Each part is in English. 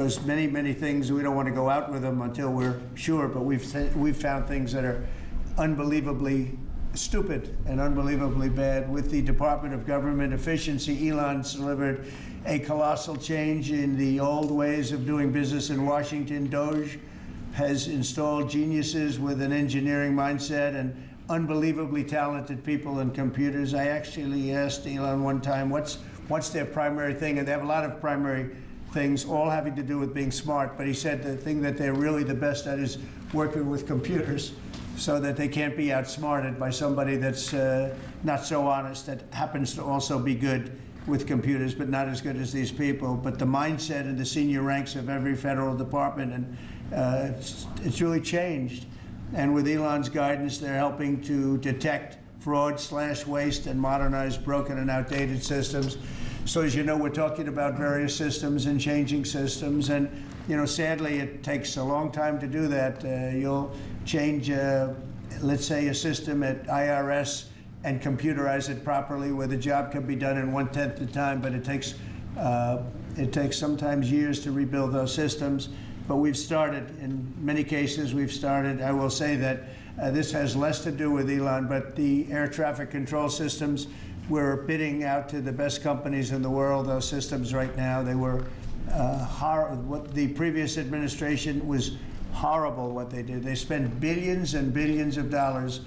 There's many, many things. We don't want to go out with them until we're sure, but we've found things that are unbelievably stupid and unbelievably bad. With the Department of Government Efficiency, Elon's delivered a colossal change in the old ways of doing business in Washington. Doge has installed geniuses with an engineering mindset and unbelievably talented people in computers. I actually asked Elon one time, what's their primary thing? And they have a lot of primary things, all having to do with being smart. But he said the thing that they're really the best at is working with computers, so that they can't be outsmarted by somebody that's not so honest, that happens to also be good with computers, but not as good as these people. But the mindset in the senior ranks of every federal department, and it's really changed. And with Elon's guidance, they're helping to detect fraud, slash waste, and modernize broken and outdated systems. So as you know, we're talking about various systems and changing systems. And, you know, sadly, it takes a long time to do that. You'll change, let's say, a system at IRS and computerize it properly, where the job can be done in 1/10 the time, but it takes sometimes years to rebuild those systems. But we've started, in many cases, I will say that this has less to do with Elon, but the air traffic control systems, we're bidding out to the best companies in the world, those systems right now. They were what the previous administration was horrible what they did. They spent billions and billions of dollars,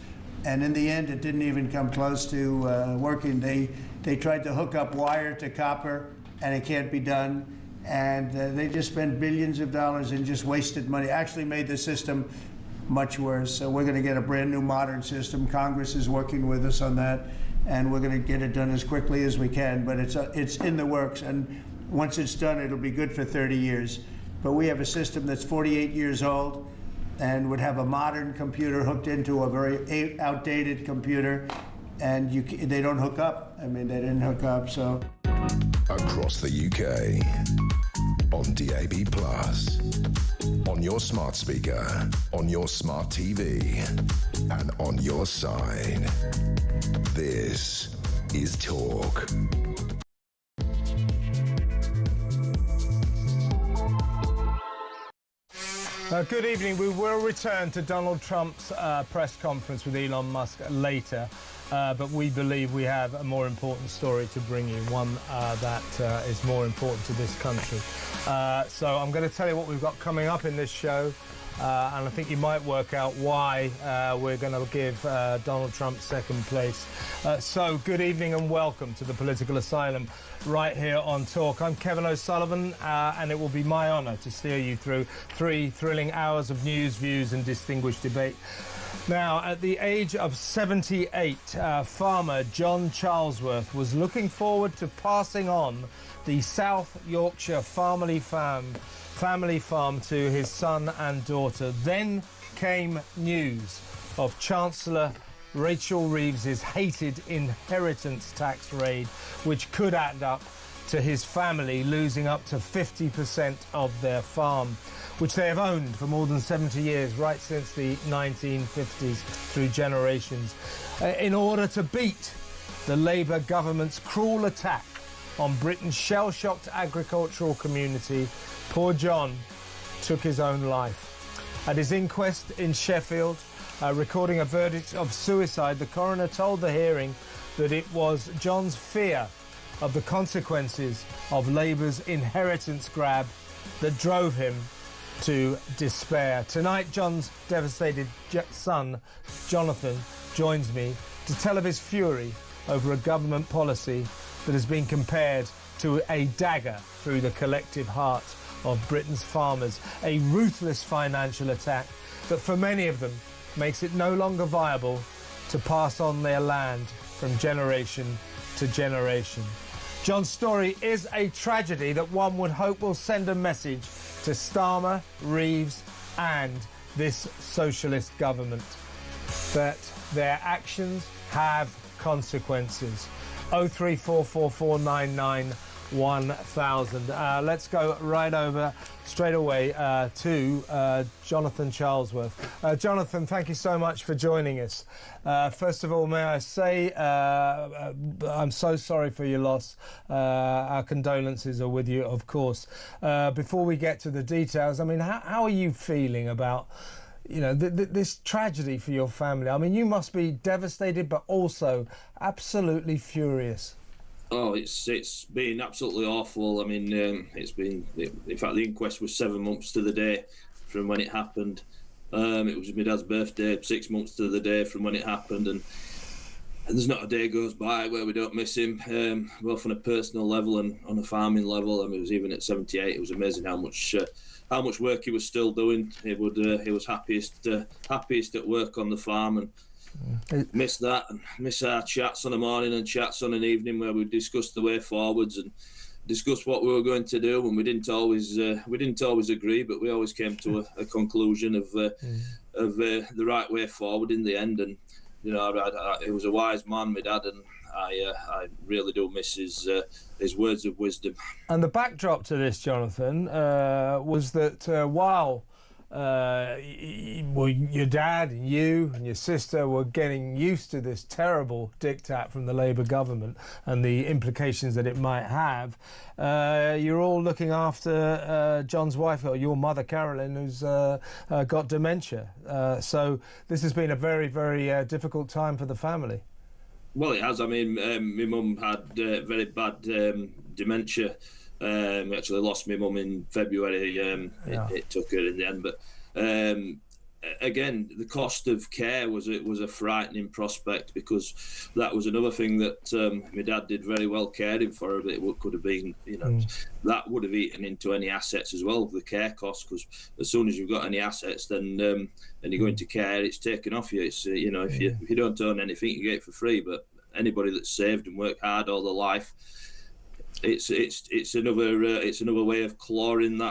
and in the end, it didn't even come close to working. They tried to hook up wire to copper, and it can't be done. And they just spent billions of dollars and just wasted money. Actually made the system much worse. So we're going to get a brand new modern system. Congress is working with us on that, and we're going to get it done as quickly as we can. But it's in the works, and once it's done, it'll be good for 30 years. But we have a system that's 48 years old and would have a modern computer hooked into a very outdated computer, and they don't hook up. I mean, they didn't hook up, so. Across the UK, on DAB+, on your smart speaker, on your smart TV, and on your side. This is Talk. Good evening. We will return to Donald Trump's press conference with Elon Musk later, but we believe we have a more important story to bring you, one that is more important to this country. So I'm going to tell you what we've got coming up in this show, and I think you might work out why we're going to give Donald Trump second place. So good evening and welcome to the Political Asylum right here on Talk. I'm Kevin O'Sullivan, and it will be my honour to steer you through 3 thrilling hours of news, views and distinguished debate. Now, at the age of 78, farmer John Charlesworth was looking forward to passing on the South Yorkshire family farm to his son and daughter. Then came news of Chancellor Rachel Reeves's hated inheritance tax raid, which could add up to his family losing up to 50% of their farm, which they have owned for more than 70 years, right since the 1950s, through generations, in order to beat the Labour government's cruel attack on Britain's shell-shocked agricultural community. Poor John took his own life. At his inquest in Sheffield, recording a verdict of suicide, the coroner told the hearing that it was John's fear of the consequences of Labour's inheritance grab that drove him to despair. Tonight, John's devastated son, Jonathan, joins me to tell of his fury over a government policy that has been compared to a dagger through the collective heart of Britain's farmers, a ruthless financial attack that for many of them makes it no longer viable to pass on their land from generation to generation. John's story is a tragedy that one would hope will send a message to Starmer, Reeves and this socialist government that their actions have consequences. 0344499 1,000. Let's go right over straight away to Jonathan Charlesworth. Jonathan, thank you so much for joining us. First of all, may I say I'm so sorry for your loss. Our condolences are with you, of course. Before we get to the details, I mean, how are you feeling about, you know, this tragedy for your family? I mean, you must be devastated, but also absolutely furious. Oh, it's been absolutely awful. I mean, it's been, in fact, the inquest was 7 months to the day from when it happened. It was my dad's birthday, 6 months to the day from when it happened, and there's not a day goes by where we don't miss him, both on a personal level and on a farming level. I mean, it was even at 78. It was amazing how much work he was still doing. He was happiest at work on the farm, and miss that, and miss our chats on a morning and chats on an evening where we discussed the way forwards and discussed what we were going to do. And we didn't always agree, but we always came to a conclusion of the right way forward in the end. And you know, he was a wise man, my dad, and I really do miss his words of wisdom. And the backdrop to this, Jonathan, was that while your dad and you and your sister were getting used to this terrible diktat from the Labour government and the implications that it might have, you're all looking after John's wife, or your mother, Carolyn, who's got dementia. So this has been a very, very difficult time for the family. Well, it has. I mean, my mum had very bad dementia. We actually lost my mum in February. It took her in the end, but again, the cost of care was a frightening prospect, because that was another thing that my dad did very well caring for her, but it could have been, you know, that would have eaten into any assets as well, the care costs, because as soon as you've got any assets, then and you go into care, it's taken off you. It's you know, if you don't own anything, you get it for free. But anybody that's saved and worked hard all their life, it's another way of clawing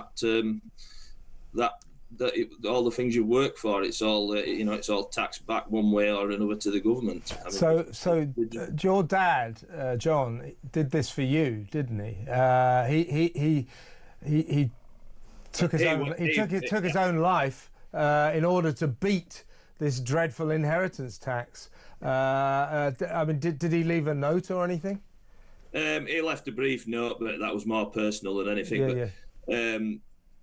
all the things you work for. It's all you know, it's all taxed back one way or another to the government. I mean, so your dad, John, did this for you, didn't he? He took his own life in order to beat this dreadful inheritance tax. I mean, did he leave a note or anything? He left a brief note, but that was more personal than anything.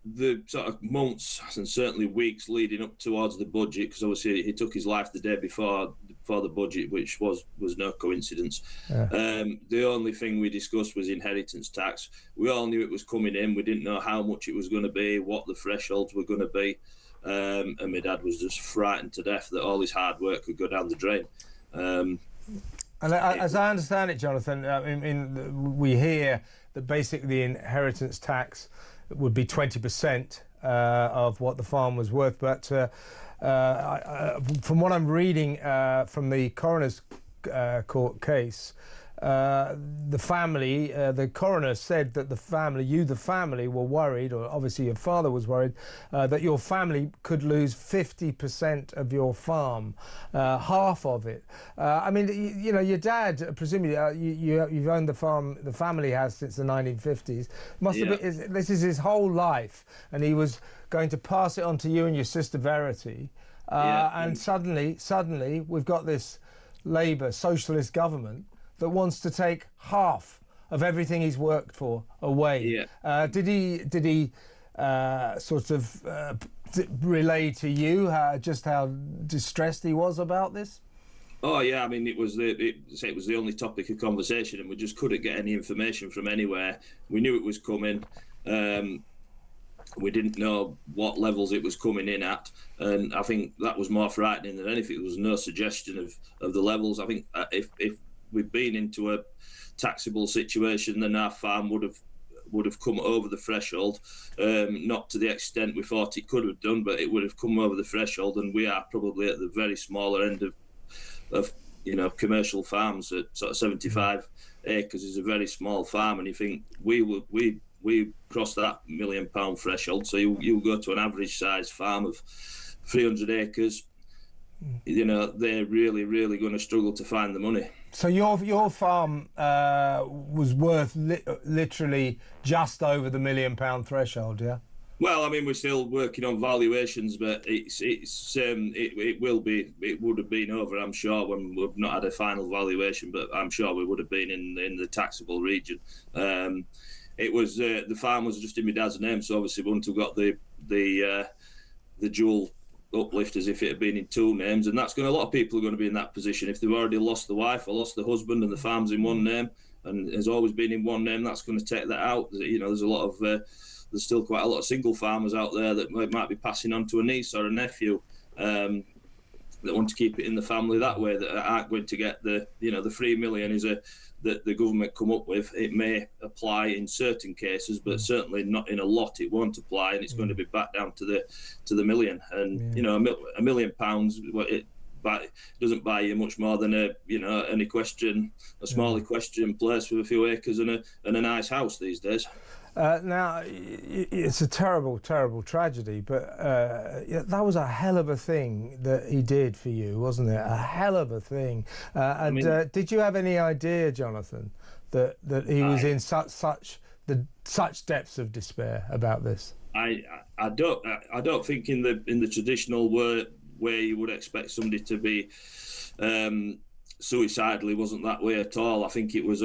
The sort of months and certainly weeks leading up towards the budget, because obviously he took his life the day before the budget, which was no coincidence. The only thing we discussed was inheritance tax. We all knew it was coming in. We didn't know how much it was going to be, what the thresholds were going to be. And my dad was just frightened to death that all his hard work could go down the drain. And as I understand it, Jonathan, we hear that basically the inheritance tax would be 20% of what the farm was worth. But from what I'm reading from the coroner's court case, the family, the coroner said that the family were worried, or obviously your father was worried, that your family could lose 50% of your farm, half of it. I mean, you know, your dad, presumably, you've owned the farm, the family has, since the 1950s. Must have been, this is his whole life, and he was going to pass it on to you and your sister Verity. And suddenly, we've got this Labour socialist government that wants to take half of everything he's worked for away. Did he sort of relay to you just how distressed he was about this? Oh yeah, I mean, it was the only topic of conversation, and we just couldn't get any information from anywhere. We knew it was coming. We didn't know what levels it was coming in at, and I think that was more frightening than anything. There was no suggestion of the levels. I think if we'd been into a taxable situation, then our farm would have come over the threshold, not to the extent we thought it could have done, but it would have come over the threshold, and we are probably at the very smaller end of you know, commercial farms. At sort of 75 acres is a very small farm, and you think we crossed that £1 million threshold, so you go to an average size farm of 300 acres, you know, they're really going to struggle to find the money. So your farm was worth literally just over the £1 million threshold, yeah? Well, I mean, we're still working on valuations, but it would have been over, I'm sure, when we've not had a final valuation, but I'm sure we would have been in the taxable region. It was the farm was just in my dad's name, so obviously we wouldn't have got the dual uplift as if it had been in two names, and that's going. A lot of people are going to be in that position if they've already lost the wife or lost the husband, and the farm's in one name and has always been in one name. That's going to take that out. You know, there's a lot of there's still quite a lot of single farmers out there that might be passing on to a niece or a nephew that want to keep it in the family that way, that aren't going to get the $3 million is that the government come up with. It may apply in certain cases, but certainly not in a lot. It won't apply, and it's going to be back down to the million. And you know, £1 million, it doesn't buy you much more than a small equestrian place with a few acres and a nice house these days. Now, it's a terrible, terrible tragedy, but that was a hell of a thing that he did for you, wasn't it? A hell of a thing. Did you have any idea, Jonathan, that he was in such depths of despair about this? I don't think in the traditional way you would expect somebody to be suicidal. He wasn't that way at all. I think it was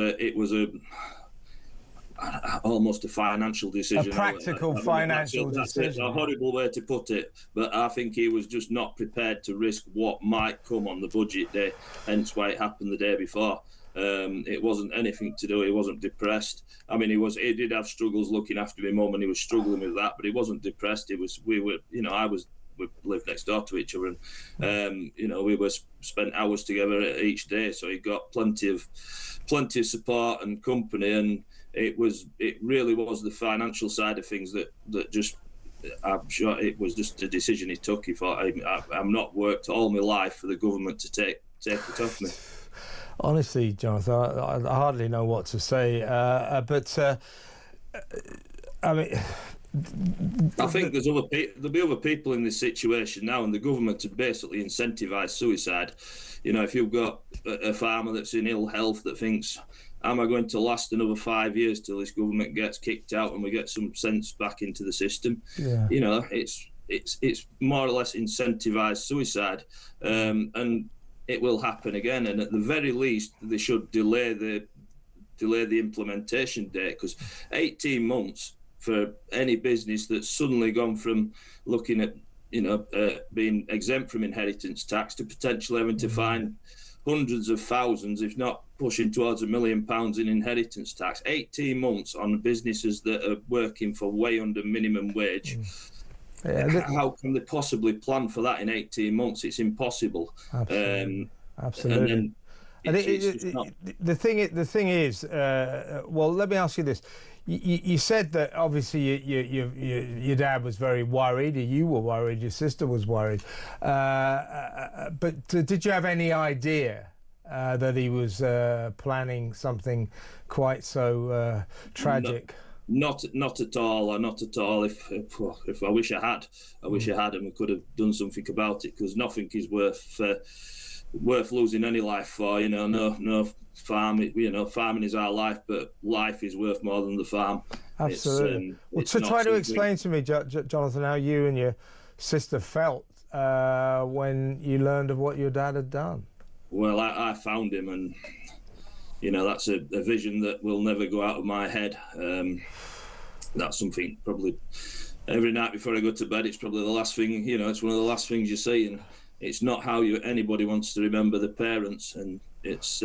almost a financial decision. A practical financial decision. That's a horrible way to put it, but I think he was just not prepared to risk what might come on the budget day, hence why it happened the day before. It wasn't anything to do. He wasn't depressed. I mean, he did have struggles looking after my mum, and he was struggling with that, but he wasn't depressed. We lived next door to each other, and we were spent hours together each day, so he got plenty of support and company, and it really was the financial side of things that just, I'm sure it was just a decision he took. He thought, I'm not worked all my life for the government to take it off me. Honestly, Jonathan, I hardly know what to say, but I mean, I think there'll be other people in this situation now, and the government to basically incentivise suicide. You know, if you've got a farmer that's in ill health that thinks, am I going to last another 5 years till this government gets kicked out and we get some sense back into the system? Yeah. You know, it's more or less incentivised suicide, and it will happen again. And at the very least, they should delay the implementation date, because 18 months for any business that's suddenly gone from looking at being exempt from inheritance tax to potentially having to find hundreds of thousands, if not pushing towards £1 million in inheritance tax. 18 months on businesses that are working for way under minimum wage. How can they possibly plan for that in 18 months? It's impossible. Absolutely. The thing is, well, let me ask you this. You said that obviously your dad was very worried, you were worried, your sister was worried, but did you have any idea that he was planning something quite so tragic? Not at all. Not at all. If I wish I had, and we could have done something about it, because nothing is worth losing any life for. No farm. Farming is our life, but life is worth more than the farm. Absolutely. So try to explain to me, Jonathan, how you and your sister felt when you learned of what your dad had done. Well, I found him, and that's a vision that will never go out of my head. That's something probably every night before I go to bed. It's probably the last thing. It's one of the last things you see, and it's not how anybody wants to remember the parents, and it's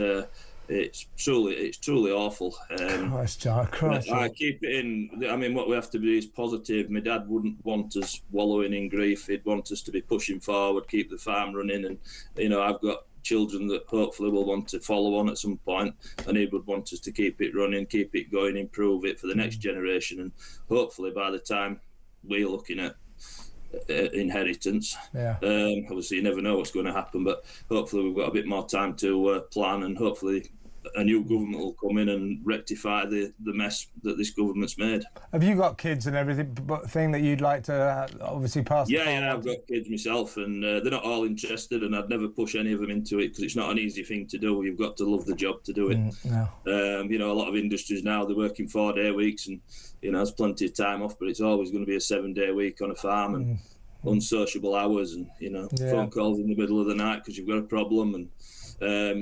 truly awful. Christ. I keep it in. I mean, what we have to be is positive. My dad wouldn't want us wallowing in grief. He'd want us to be pushing forward, keep the farm running, and I've got children that hopefully will want to follow on at some point, and he would want us to keep it running, keep it going, improve it for the next generation, and hopefully by the time we're looking at inheritance, obviously you never know what's going to happen, but hopefully we've got a bit more time to plan, and hopefully a new government will come in and rectify the mess that this government's made. Have you got kids and everything, but thing that you'd like to obviously pass the farm on I've to? got kids myself, and they're not all interested, and I'd never push any of them into it because it's not an easy thing to do. You've got to love the job to do it. A lot of industries now, they're working 4-day weeks, and there's plenty of time off, but it's always going to be a 7-day week on a farm, and unsociable hours, and phone calls in the middle of the night because you've got a problem, and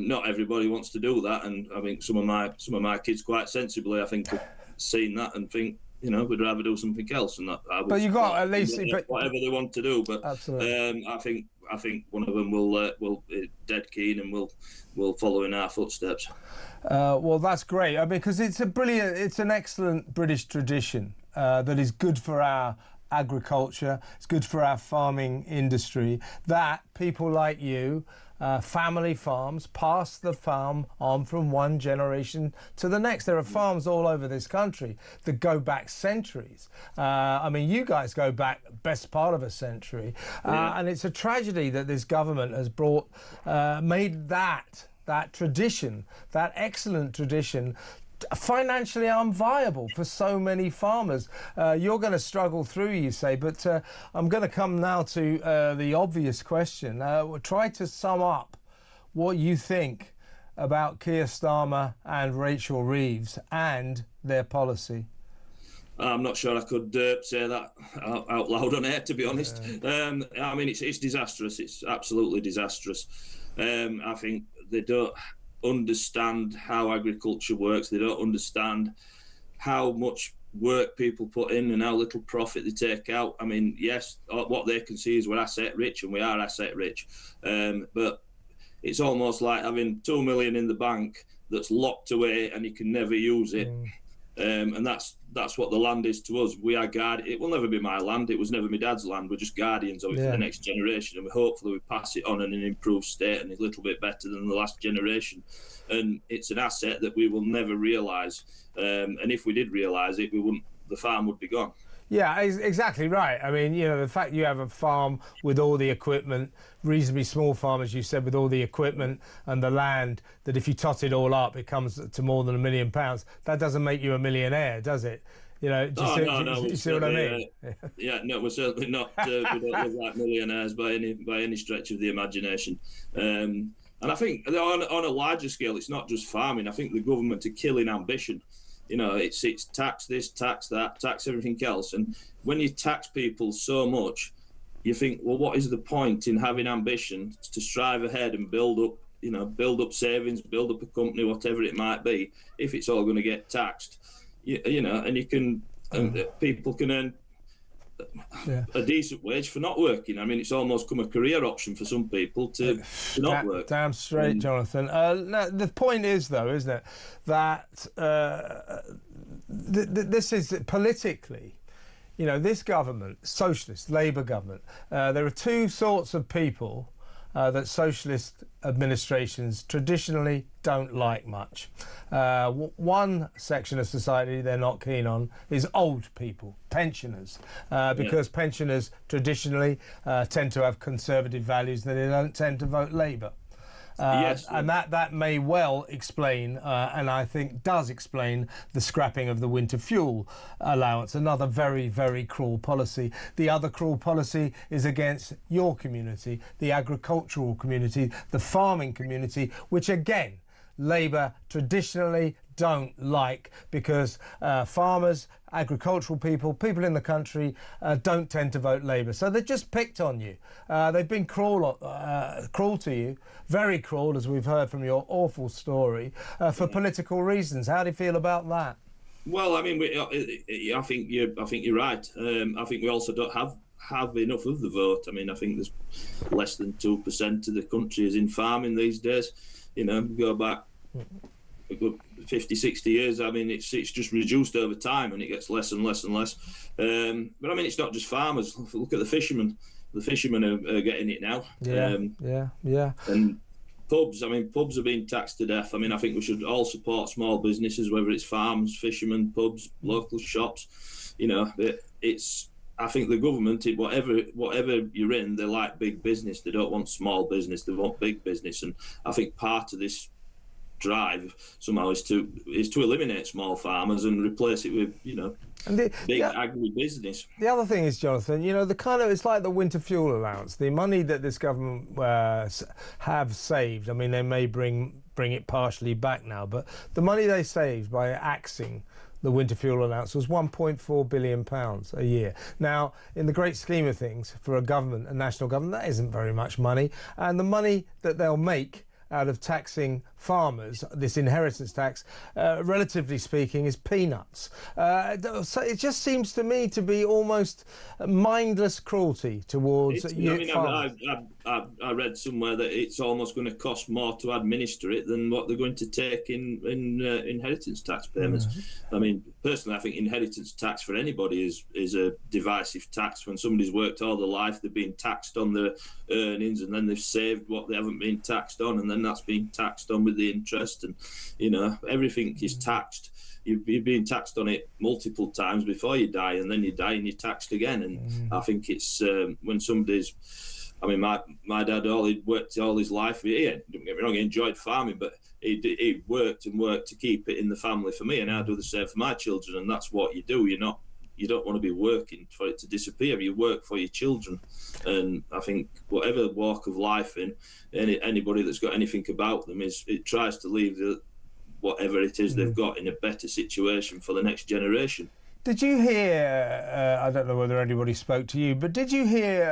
not everybody wants to do that. And I think some of my kids, quite sensibly, I think, have seen that and think, we'd rather do something else. And that but you got at least whatever they want to do. But absolutely. I think one of them will be dead keen and will follow in our footsteps. Well, that's great. I mean, because it's an excellent British tradition that is good for our agriculture. It's good for our farming industry. That people like you, family farms, pass the farm on from one generation to the next. There are farms all over this country that go back centuries. I mean, you guys go back best part of a century, and it's a tragedy that this government has made that tradition, that excellent tradition, financially unviable for so many farmers. You're going to struggle through, you say, but I'm going to come now to the obvious question. Try to sum up what you think about Keir Starmer and Rachel Reeves and their policy. I'm not sure I could say that out loud on air, to be honest. I mean, it's disastrous. It's absolutely disastrous. I think they don't understand how agriculture works. They don't understand how much work people put in and how little profit they take out. I mean, yes, what they can see is we're asset rich, and we are asset rich, but it's almost like having 2 million in the bank that's locked away and you can never use it. And that's what the land is to us. We are guardians. It will never be my land. It was never my dad's land. We're just guardians of it for the next generation, and hopefully we pass it on in an improved state and a little bit better than the last generation. And it's an asset that we will never realise. And if we did realise it, the farm would be gone. Yeah, exactly right. I mean, the fact you have a farm with all the equipment, reasonably small farm, as you said, with all the equipment and the land, that if you tot it all up, it comes to more than £1 million. That doesn't make you a millionaire, does it? No. You see what I mean? No, we're certainly not. We don't live like millionaires by any stretch of the imagination. And I think on a larger scale, it's not just farming. I think the government are killing ambition. It's tax this, tax that, tax everything else. And when you tax people so much, you think, well, what is the point in having ambition to strive ahead and build up savings, build up a company, whatever it might be, if it's all going to get taxed? And you can, people can earn a decent wage for not working. I mean, it's almost come a career option for some people to not work. Damn straight, Jonathan. No, the point is, though, isn't it, that this is politically, this government, socialist, Labour government, there are two sorts of people that socialist administrations traditionally don't like much. One section of society they're not keen on is old people, pensioners, because pensioners traditionally tend to have conservative values, that they don't tend to vote Labour. And that may well explain, and I think does explain, the scrapping of the winter fuel allowance. Another very, very cruel policy. The other cruel policy is against your community, the agricultural community, the farming community, which again, Labour traditionally don't like, because farmers, agricultural people in the country don't tend to vote Labour. So they've just picked on you. They've been cruel to you, very cruel, as we've heard from your awful story, for political reasons. How do you feel about that? Well, I mean, I think you're right. I think we also don't have enough of the vote. I mean, I think there's less than 2% of the country is in farming these days. Go back a good 50, 60 years. I mean, it's just reduced over time, and it gets less and less and less. But I mean, it's not just farmers. Look at the fishermen. The fishermen are getting it now. Yeah. And pubs. I mean, pubs are being taxed to death. I mean, I think we should all support small businesses, whether it's farms, fishermen, pubs, local shops. I think the government, whatever you're in, they like big business. They don't want small business. They want big business. And I think part of this drive somehow is to eliminate small farmers and replace it with, And big agribusiness. The other thing is, Jonathan, it's like the winter fuel allowance. The money that this government have saved, I mean, they may bring it partially back now, but the money they saved by axing the winter fuel allowance was £1.4 billion a year. Now, in the great scheme of things, for a national government, that isn't very much money. And the money that they'll make out of taxing farmers, this inheritance tax, relatively speaking, is peanuts. So it just seems to me to be almost mindless cruelty towards farmers. I read somewhere that it's almost going to cost more to administer it than what they're going to take in inheritance tax payments. Mm-hmm. I mean, personally, I think inheritance tax for anybody is a divisive tax. When somebody's worked all their life, they've been taxed on their earnings, and then they've saved what they haven't been taxed on, and then that's been taxed on with the interest, and everything is taxed. You're being taxed on it multiple times before you die, and then you die and you're taxed again. And I think it's when somebody's, I mean, my dad, he worked all his life. Don't get me wrong, he enjoyed farming, but he worked to keep it in the family for me, and I do the same for my children. And that's what you do. You don't want to be working for it to disappear. You work for your children. And I think whatever walk of life in, anybody that's got anything about them it tries to leave whatever it is they've got in a better situation for the next generation. Did you hear, I don't know whether anybody spoke to you, but did you hear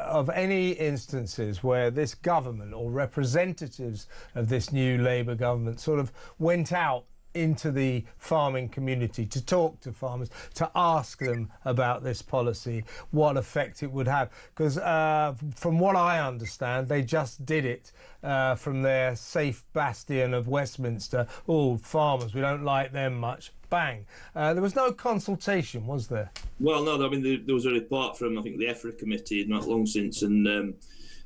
of any instances where this government or representatives of this new Labour government sort of went out into the farming community to talk to farmers, to ask them about this policy, what effect it would have? Because from what I understand, they just did it from their safe bastion of Westminster. Oh, farmers, we don't like them much. Bang. There was no consultation, was there? Well, no, I mean, there was a report from, I think, the EFRA committee not long since, and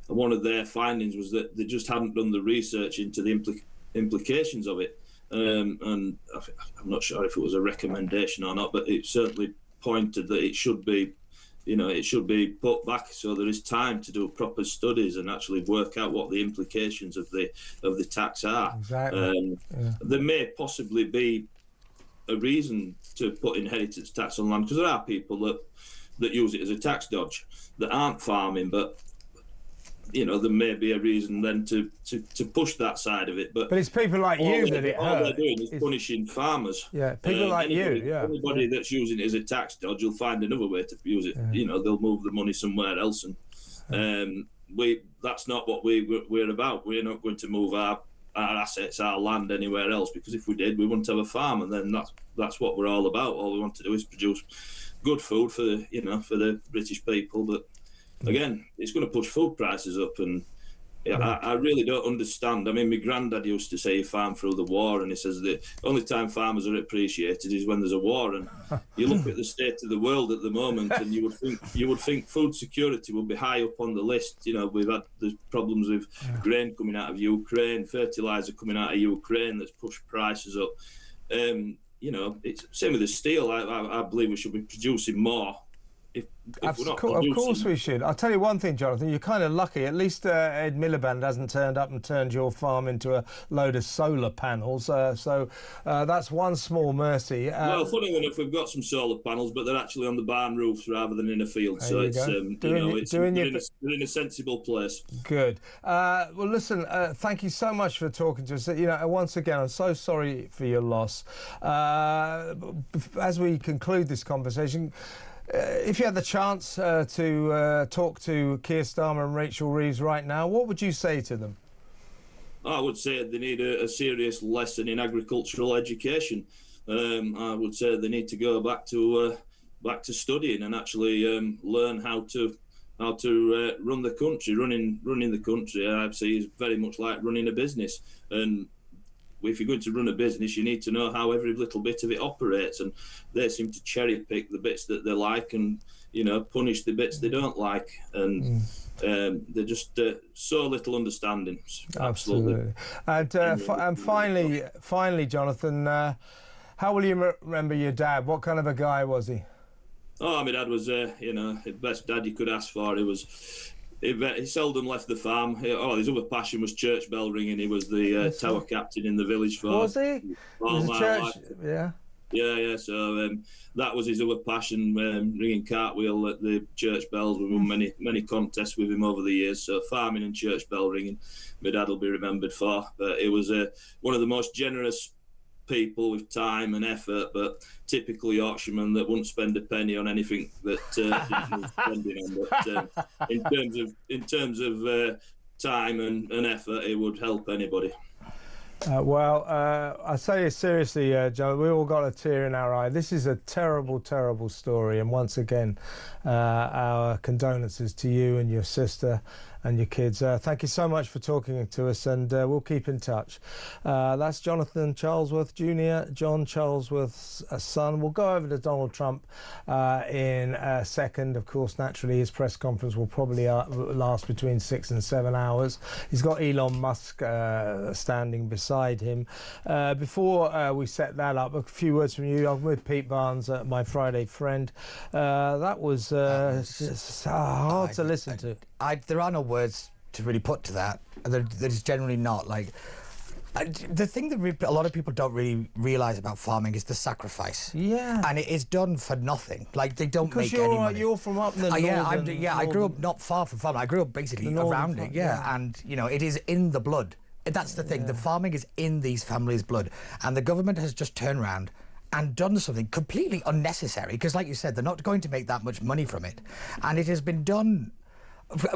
one of their findings was that they just hadn't done the research into the implications of it. And I'm not sure if it was a recommendation or not, but it certainly pointed that it should be, it should be put back so there is time to do proper studies and actually work out what the implications of the tax are. Exactly. There may possibly be a reason to put inheritance tax on land, because there are people that use it as a tax dodge that aren't farming, but there may be a reason then to push that side of it. But it's people like you that it hurts. All they're doing is punishing farmers. Yeah, people like anybody that's using it as a tax dodge will find another way to use it. Yeah. They'll move the money somewhere else, and that's not what we're about. We're not going to move our assets, our land anywhere else, because if we did, we wouldn't have a farm, and then that's what we're all about. All we want to do is produce good food for the British people, but again, it's going to push food prices up, and I really don't understand. I mean, my granddad used to say he farmed through the war, and he says the only time farmers are appreciated is when there's a war. And you look at the state of the world at the moment, and you would think food security would be high up on the list. We've had the problems with grain coming out of Ukraine, fertilizer coming out of Ukraine that's pushed prices up. It's same with the steel. I believe we should be producing more. Of course we should. I'll tell you one thing, Jonathan, you're kind of lucky. At least Ed Miliband hasn't turned up and turned your farm into a load of solar panels. So that's one small mercy. Well, funny enough, we've got some solar panels, but they're actually on the barn roofs rather than in a field. So it's, they're in a sensible place. Good. Well, listen, thank you so much for talking to us. Once again, I'm so sorry for your loss. As we conclude this conversation, if you had the chance to talk to Keir Starmer and Rachel Reeves right now, what would you say to them? I would say they need a serious lesson in agricultural education. I would say they need to go back to studying and actually learn how to run the country. Running the country, I see, is very much like running a business. And if you're going to run a business, you need to know how every little bit of it operates, and they seem to cherry pick the bits that they like and punish the bits they don't like, and they're just so little understanding. Absolutely. And finally, Jonathan, how will you remember your dad? What kind of a guy was he? Oh, my dad was the best dad you could ask for. he seldom left the farm. His other passion was church bell ringing. He was the tower captain in the village for. Was he? All Was my church? life. Yeah. Yeah. So that was his other passion, ringing cartwheel at the church bells. We won many contests with him over the years. So farming and church bell ringing, my dad will be remembered for. But he was one of the most generous people with time and effort, but typical Yorkshireman that wouldn't spend a penny on anything that didn't need spending on. But in terms of time and effort, it would help anybody. I say it seriously, Joe, we all got a tear in our eye. This is a terrible, terrible story. And once again, our condolences to you and your sister and your kids. Thank you so much for talking to us, and we'll keep in touch. That's Jonathan Charlesworth Jr., John Charlesworth's son. We'll go over to Donald Trump in a second. Of course, naturally, his press conference will probably last between 6 and 7 hours. He's got Elon Musk standing beside him. Before we set that up, a few words from you. I'm with Pete Barnes, my Friday friend. That was hard to listen to. There are no words to really put to that. There's generally not. The thing that a lot of people don't really realise about farming is the sacrifice. Yeah. And it is done for nothing. They don't make any money. You're from up in the northern... I grew up not far from farming. I grew up basically around it, And, it is in the blood. That's the thing. The farming is in these families' blood. And the government has just turned around and done something completely unnecessary, because, like you said, they're not going to make that much money from it. And it has been done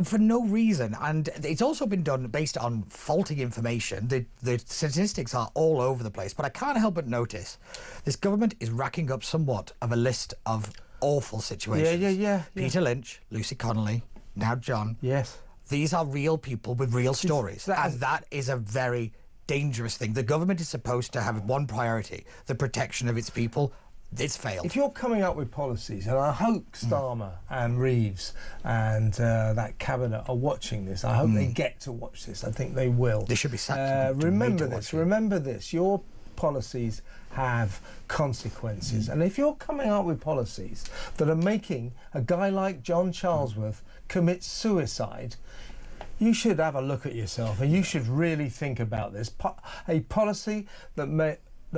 for no reason, and it's also been done based on faulty information. The statistics are all over the place, but I can't help but notice this government is racking up somewhat of a list of awful situations. Yeah. Peter Lynch, Lucy Connolly, now John. Yes. These are real people with real stories, and that is a very dangerous thing. The government is supposed to have one priority: the protection of its people. It's failed. If you're coming up with policies, and I hope Starmer and Reeves and that cabinet are watching this, I hope they get to watch this. I think they will. They should be sacked. Remember this. Your policies have consequences. And if you're coming up with policies that are making a guy like John Charlesworth commit suicide, you should have a look at yourself, and you should really think about this. A policy that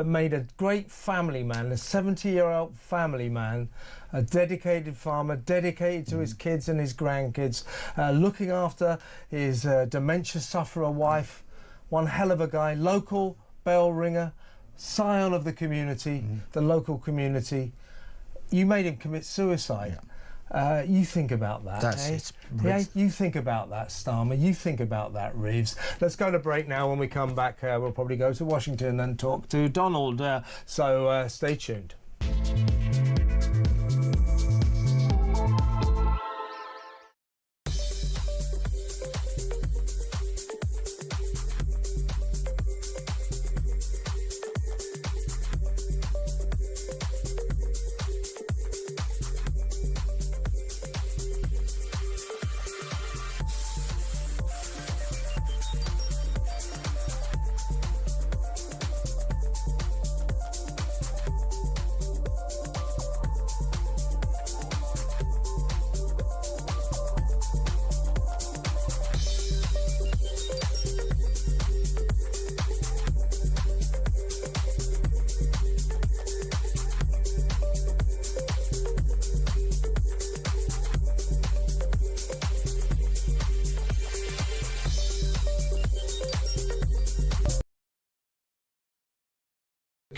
made a great family man, a 70-year-old family man, a dedicated farmer, dedicated to his kids and his grandkids, looking after his dementia sufferer wife, one hell of a guy, local bell ringer, scion of the community, the local community. You made him commit suicide. You think about that, you think about that, Starmer. You think about that, Reeves. Let's go to break now. When we come back, we'll probably go to Washington and talk to Donald. So stay tuned.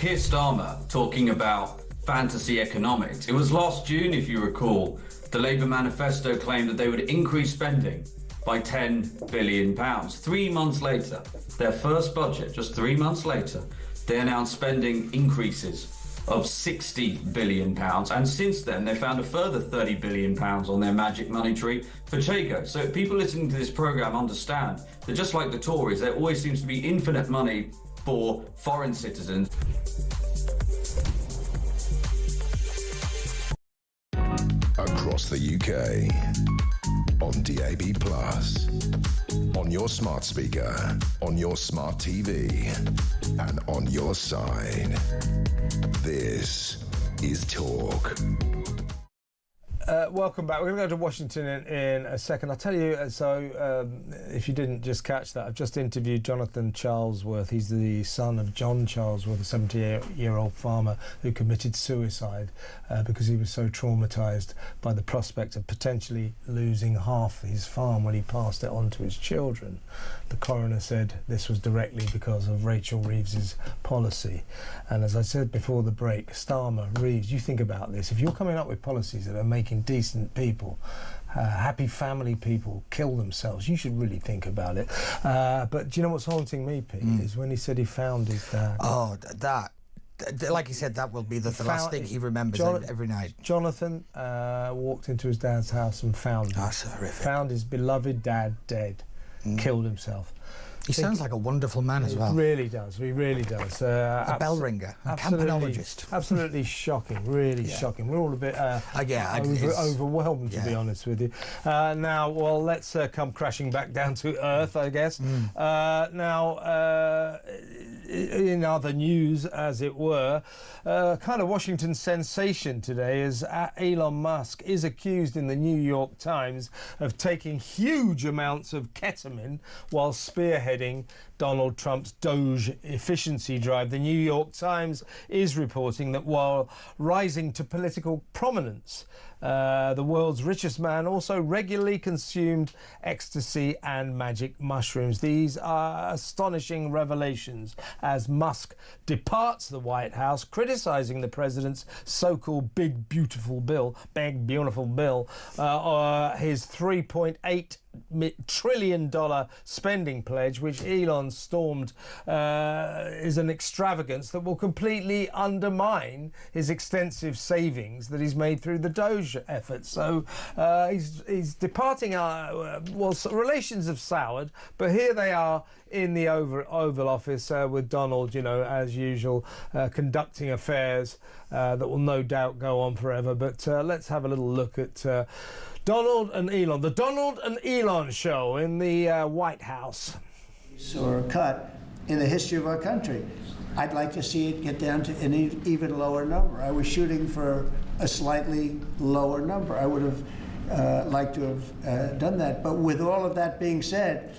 Keir Starmer talking about fantasy economics. It was last June, if you recall, the Labour manifesto claimed that they would increase spending by £10 billion. 3 months later, their first budget, just 3 months later, they announced spending increases of £60 billion. And since then, they found a further £30 billion on their magic money tree for Chego. So people listening to this programme understand that just like the Tories, there always seems to be infinite money for foreign citizens. Across the UK, on DAB+, on your smart speaker, on your smart TV, and on your side. This is Talk. Welcome back. We're going to go to Washington in a second. I'll tell you, if you didn't just catch that, I've just interviewed Jonathan Charlesworth. He's the son of John Charlesworth, a 78-year-old farmer who committed suicide because he was so traumatised by the prospect of potentially losing half his farm when he passed it on to his children. The coroner said this was directly because of Rachel Reeves's policy. And as I said before the break, Starmer, Reeves, you think about this. If you're coming up with policies that are making decent people, happy family people kill themselves, you should really think about it. But do you know what's haunting me, Pete, is when he said he found his dad. Oh, that. Like he said, that will be the last thing he remembers every night. Jonathan walked into his dad's house and found him. That's horrific. Found his beloved dad dead, killed himself. He sounds like a wonderful man as well. He really does. He really does. A bell ringer, a campanologist. Absolutely shocking. Really shocking. We're all a bit overwhelmed, to be honest with you. Now, well, let's come crashing back down to earth, I guess. Now, in other news, as it were, kind of Washington sensation today is Elon Musk is accused in the New York Times of taking huge amounts of ketamine while spearheading Donald Trump's Doge efficiency drive. The New York Times is reporting that while rising to political prominence, the world's richest man also regularly consumed ecstasy and magic mushrooms. These are astonishing revelations as Musk departs the White House, criticising the president's so-called big beautiful bill, his $3.8 trillion spending pledge, which Elon stormed, is an extravagance that will completely undermine his extensive savings that he's made through the Doge effort. So he's departing. Relations have soured, but here they are in the Oval Office with Donald, as usual, conducting affairs that will no doubt go on forever. But let's have a little look at Donald and Elon. The Donald and Elon show in the White House. Or a cut in the history of our country. I'd like to see it get down to an even lower number. I was shooting for a slightly lower number. I would have liked to have done that. But with all of that being said,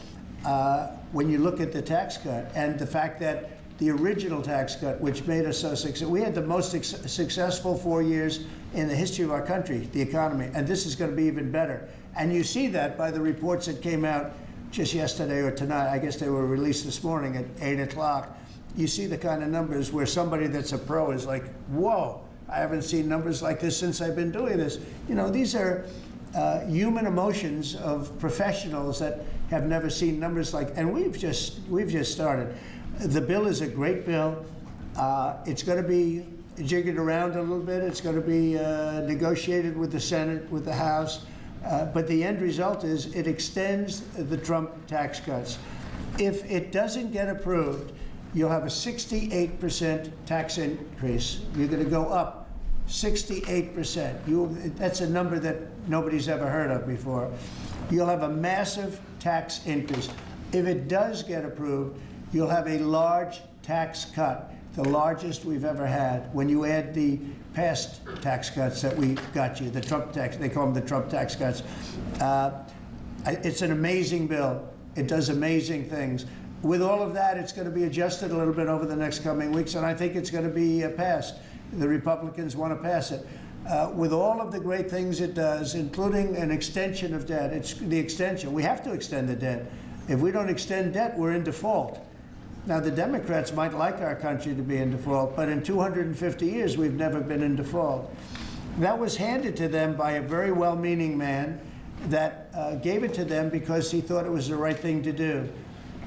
when you look at the tax cut and the fact that the original tax cut, which made us so successful, we had the most successful 4 years in the history of our country, the economy, and this is going to be even better. And you see that by the reports that came out just yesterday or tonight. I guess they were released this morning at 8 o'clock. You see the kind of numbers where somebody that's a pro is like, whoa, I haven't seen numbers like this since I've been doing this. These are human emotions of professionals that have never seen numbers like, and we've just started. The bill is a great bill. It's going to be jiggered around a little bit. It's going to be negotiated with the Senate, with the House. But the end result is it extends the Trump tax cuts. If it doesn't get approved, you'll have a 68% tax increase. You're going to go up 68%. That's a number that nobody's ever heard of before. You'll have a massive tax increase. If it does get approved, you'll have a large tax cut, the largest we've ever had. When you add the past tax cuts that we got you, the Trump tax, they call them the Trump tax cuts. It's an amazing bill. It does amazing things. With all of that, it's going to be adjusted a little bit over the next coming weeks, and I think it's going to be passed. The Republicans want to pass it. With all of the great things it does, including an extension of debt, it's the extension. We have to extend the debt. If we don't extend debt, we're in default. Now, the Democrats might like our country to be in default, but in 250 years, we've never been in default. That was handed to them by a very well-meaning man that gave it to them because he thought it was the right thing to do.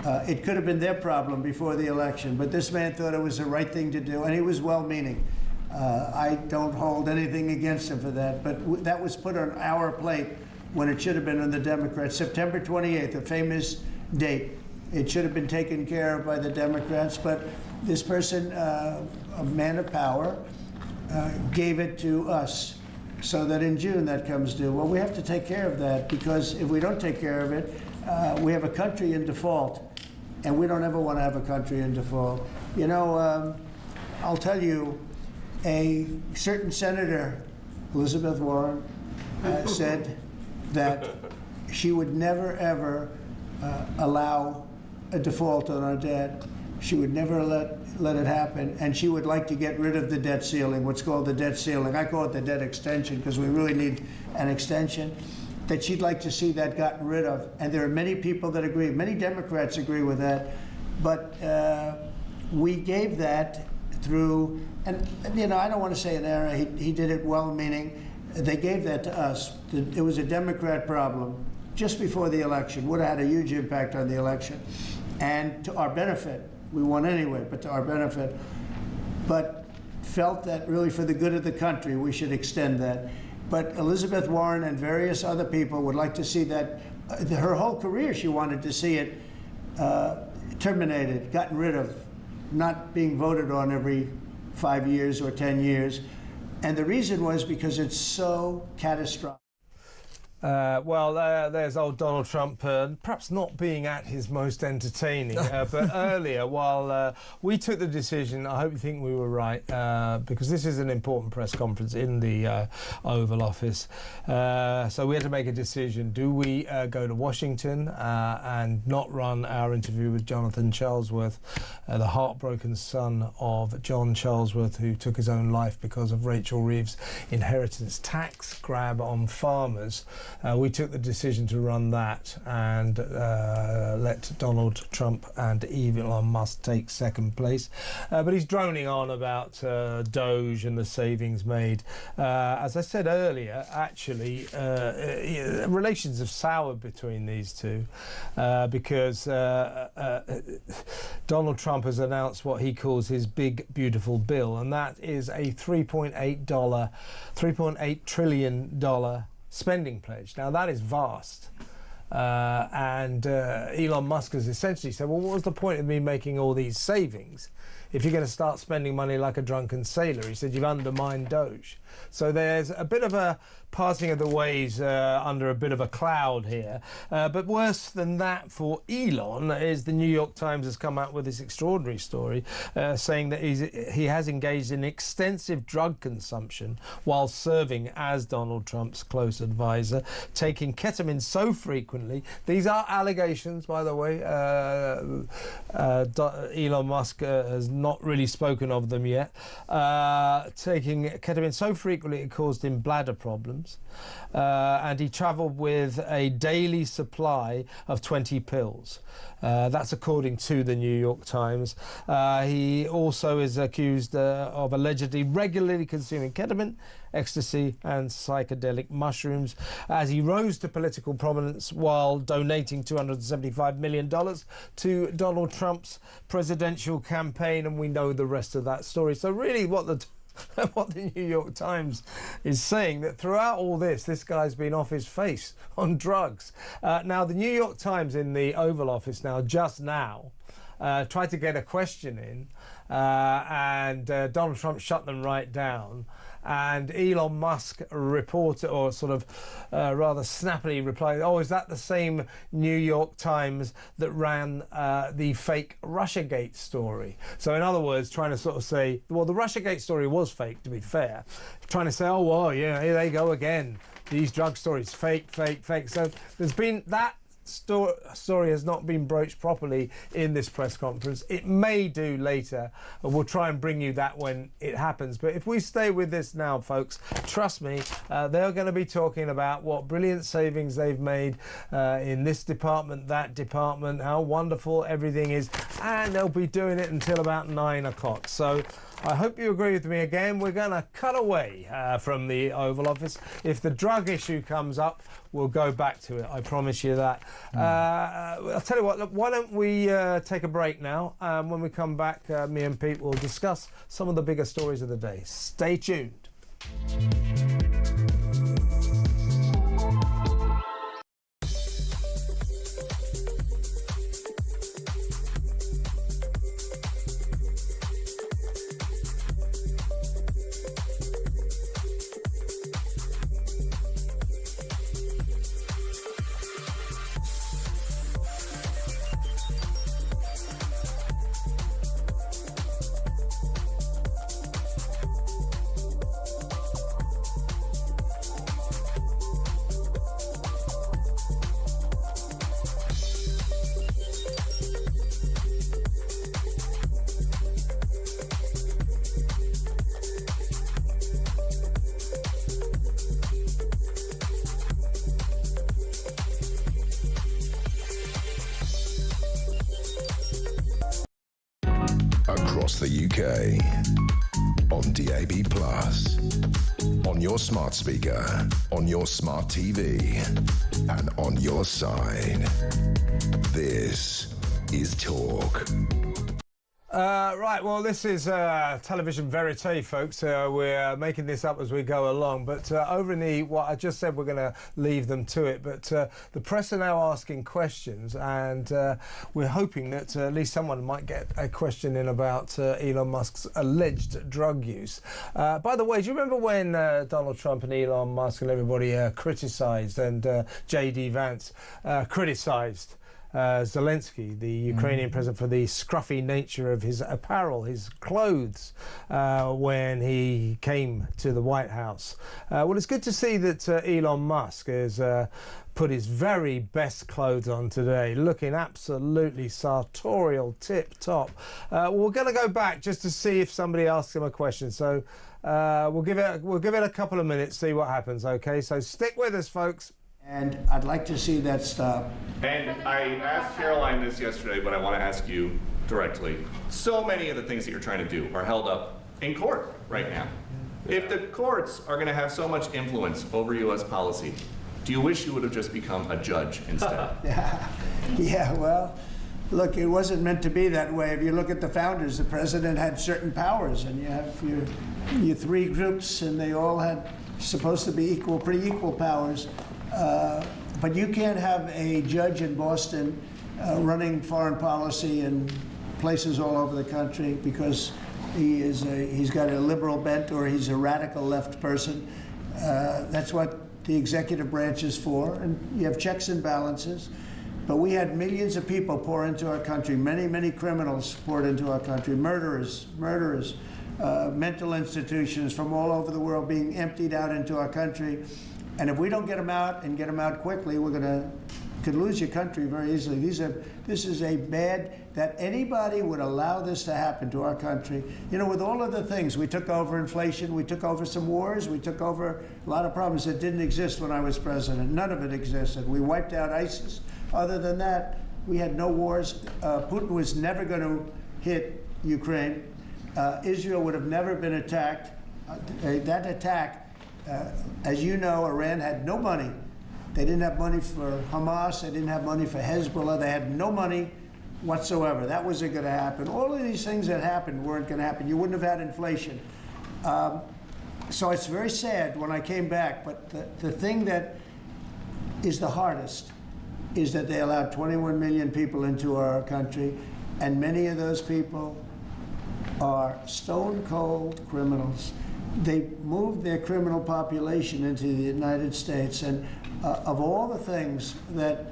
It could have been their problem before the election, but this man thought it was the right thing to do, and he was well-meaning. I don't hold anything against him for that, but that was put on our plate when it should have been on the Democrats. September 28th, a famous date. It should have been taken care of by the Democrats, but this person, a man of power, gave it to us so that in June that comes due. Well, we have to take care of that, because if we don't take care of it, we have a country in default, and we don't ever want to have a country in default. I'll tell you, a certain senator, Elizabeth Warren, said that she would never, ever allow a default on our debt. She would never let it happen, and she would like to get rid of the debt ceiling, what's called the debt ceiling. I call it the debt extension because we really need an extension, that she'd like to see that gotten rid of. And there are many people that agree. Many Democrats agree with that. But we gave that through, and you know, I don't want to say an error. He did it well-meaning. They gave that to us. It was a Democrat problem just before the election. Would have had a huge impact on the election. And to our benefit, we won anyway, but to our benefit, but felt that really for the good of the country, we should extend that. But Elizabeth Warren and various other people would like to see that, her whole career she wanted to see it terminated, gotten rid of, not being voted on every 5 years or 10 years. And the reason was because it's so catastrophic. There's old Donald Trump, perhaps not being at his most entertaining, but earlier, while we took the decision, I hope you think we were right, because this is an important press conference in the Oval Office. So we had to make a decision. Do we go to Washington and not run our interview with Jonathan Charlesworth, the heartbroken son of John Charlesworth, who took his own life because of Rachel Reeves' inheritance tax grab on farmers? We took the decision to run that and let Donald Trump and Elon Musk take second place. But he's droning on about Doge and the savings made. As I said earlier, actually, relations have soured between these two because Donald Trump has announced what he calls his big, beautiful bill, and that is a $3.8 trillion spending pledge. Now that is vast, and Elon Musk has essentially said, well, what was the point of me making all these savings if you're going to start spending money like a drunken sailor? He said, you've undermined Doge. So there's a bit of a parting of the ways under a bit of a cloud here. But worse than that for Elon is the New York Times has come out with this extraordinary story saying that he has engaged in extensive drug consumption while serving as Donald Trump's close advisor, taking ketamine so frequently. These are allegations, by the way. Elon Musk has not really spoken of them yet. Taking ketamine so frequently it caused him bladder problems, and he travelled with a daily supply of 20 pills. That's according to the New York Times. He also is accused of allegedly regularly consuming ketamine, ecstasy and psychedelic mushrooms as he rose to political prominence while donating $275 million to Donald Trump's presidential campaign, and we know the rest of that story. So really what the New York Times is saying, that throughout all this guy's been off his face on drugs. Now, the New York Times in the Oval Office just now, tried to get a question in, and Donald Trump shut them right down. And Elon Musk reported, or sort of rather snappily replied, oh, is that the same New York Times that ran the fake Russiagate story? So in other words, trying to sort of say, well, the Russiagate story was fake, to be fair. Trying to say, oh, well, yeah, here they go again. These drug stories, fake, fake, fake. So there's been that story has not been broached properly in this press conference. It may do later, and we'll try and bring you that when it happens. But if we stay with this now, folks, trust me, they're going to be talking about what brilliant savings they've made in this department, that department, how wonderful everything is, and they'll be doing it until about 9 o'clock. So I hope you agree with me again. We're going to cut away from the Oval Office. If the drug issue comes up, we'll go back to it. I promise you that. I'll tell you what, look, why don't we take a break now? When we come back, me and Pete will discuss some of the bigger stories of the day. Stay tuned. across the UK. On DAB+, on your smart speaker, on your smart TV, and on your side. This is Talk. Right, well, this is television verite, folks. We're making this up as we go along. But over in what I just said, we're going to leave them to it. But the press are now asking questions, and we're hoping that at least someone might get a question in about Elon Musk's alleged drug use. By the way, do you remember when Donald Trump and Elon Musk and everybody criticised, and J.D. Vance criticised Zelensky, the Ukrainian president, for the scruffy nature of his apparel, his clothes, when he came to the White House? Well, it's good to see that Elon Musk has put his very best clothes on today, looking absolutely sartorial, tip-top. We're going to go back just to see if somebody asks him a question. So we'll give it a couple of minutes, see what happens, okay? So stick with us, folks. And I'd like to see that stop. And I asked Caroline this yesterday, but I want to ask you directly. So many of the things that you're trying to do are held up in court right now. If the courts are going to have so much influence over U.S. policy, do you wish you would have just become a judge instead? Yeah, well, look, it wasn't meant to be that way. If you look at the founders, the president had certain powers, and you have your three groups, and they all had supposed to be pretty equal powers. But you can't have a judge in Boston running foreign policy in places all over the country because he's got a liberal bent or he's a radical left person. That's what the executive branch is for, and you have checks and balances. But we had millions of people pour into our country, many criminals poured into our country, murderers, mental institutions from all over the world being emptied out into our country. And if we don't get them out and get them out quickly, could lose your country very easily. This is a bad, that anybody would allow this to happen to our country. You know, with all of the things, we took over inflation, we took over some wars, we took over a lot of problems that didn't exist when I was president. None of it existed. We wiped out ISIS. Other than that, we had no wars. Putin was never going to hit Ukraine. Israel would have never been attacked. That attack, as you know, Iran had no money. They didn't have money for Hamas. They didn't have money for Hezbollah. They had no money whatsoever. That wasn't going to happen. All of these things that happened weren't going to happen. You wouldn't have had inflation. So it's very sad when I came back. But the thing that is the hardest is that they allowed 21 million people into our country, and many of those people are stone-cold criminals. They moved their criminal population into the United States, and of all the things that,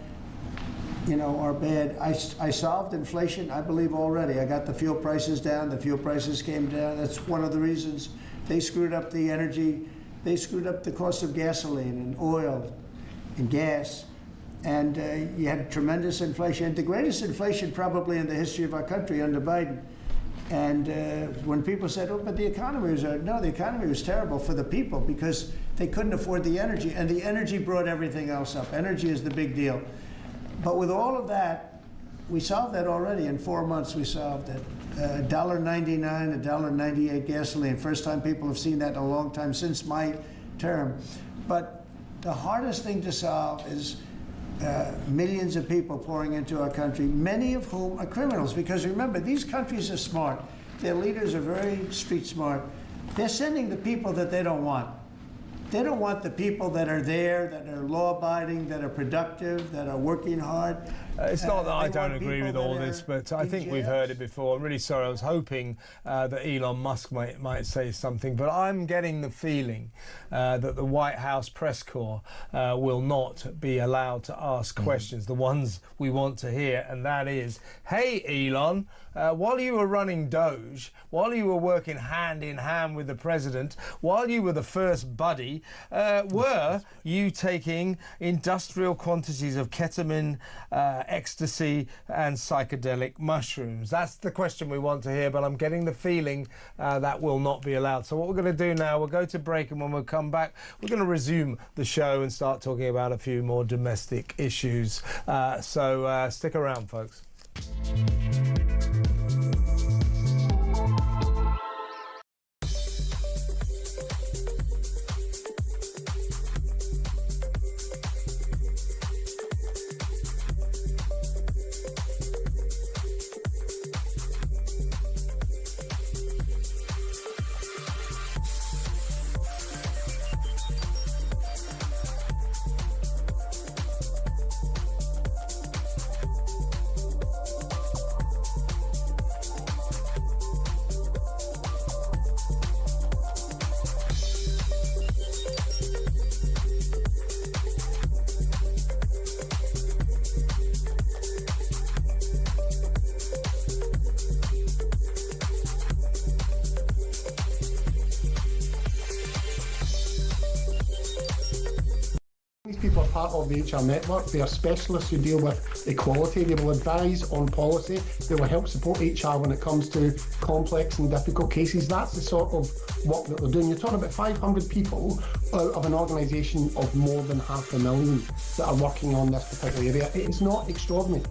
you know, are bad, I solved inflation, I believe, already. I got the fuel prices down. The fuel prices came down. That's one of the reasons. They screwed up the energy. They screwed up the cost of gasoline and oil and gas. And you had tremendous inflation, the greatest inflation probably in the history of our country under Biden. And when people said, oh, but the economy was, no, the economy was terrible for the people because they couldn't afford the energy. And the energy brought everything else up. Energy is the big deal. But with all of that, we solved that already. In 4 months, we solved it. $1.99, $1.98 gasoline. First time people have seen that in a long time since my term. But the hardest thing to solve is millions of people pouring into our country, many of whom are criminals. Because remember, these countries are smart. Their leaders are very street smart. They're sending the people that they don't want. They don't want the people that are there, that are law-abiding, that are productive, that are working hard. It's not that I don't agree with all this, but I think we've heard it before. I'm really sorry. I was hoping that Elon Musk might say something, but I'm getting the feeling that the White House press corps will not be allowed to ask questions, the ones we want to hear, and that is, hey, Elon, while you were running Doge, while you were working hand in hand with the president, while you were the first buddy, were you taking industrial quantities of ketamine, ecstasy and psychedelic mushrooms? That's the question we want to hear, but I'm getting the feeling that will not be allowed. So what we're going to do now, we'll go to break, and when we come back, we're going to resume the show and start talking about a few more domestic issues. So stick around, folks. part of the HR network. They are specialists who deal with equality. They will advise on policy. They will help support HR when it comes to complex and difficult cases. That's the sort of work that they're doing. You're talking about 500 people out of an organisation of more than 500,000 that are working on this particular area. It is not extraordinary.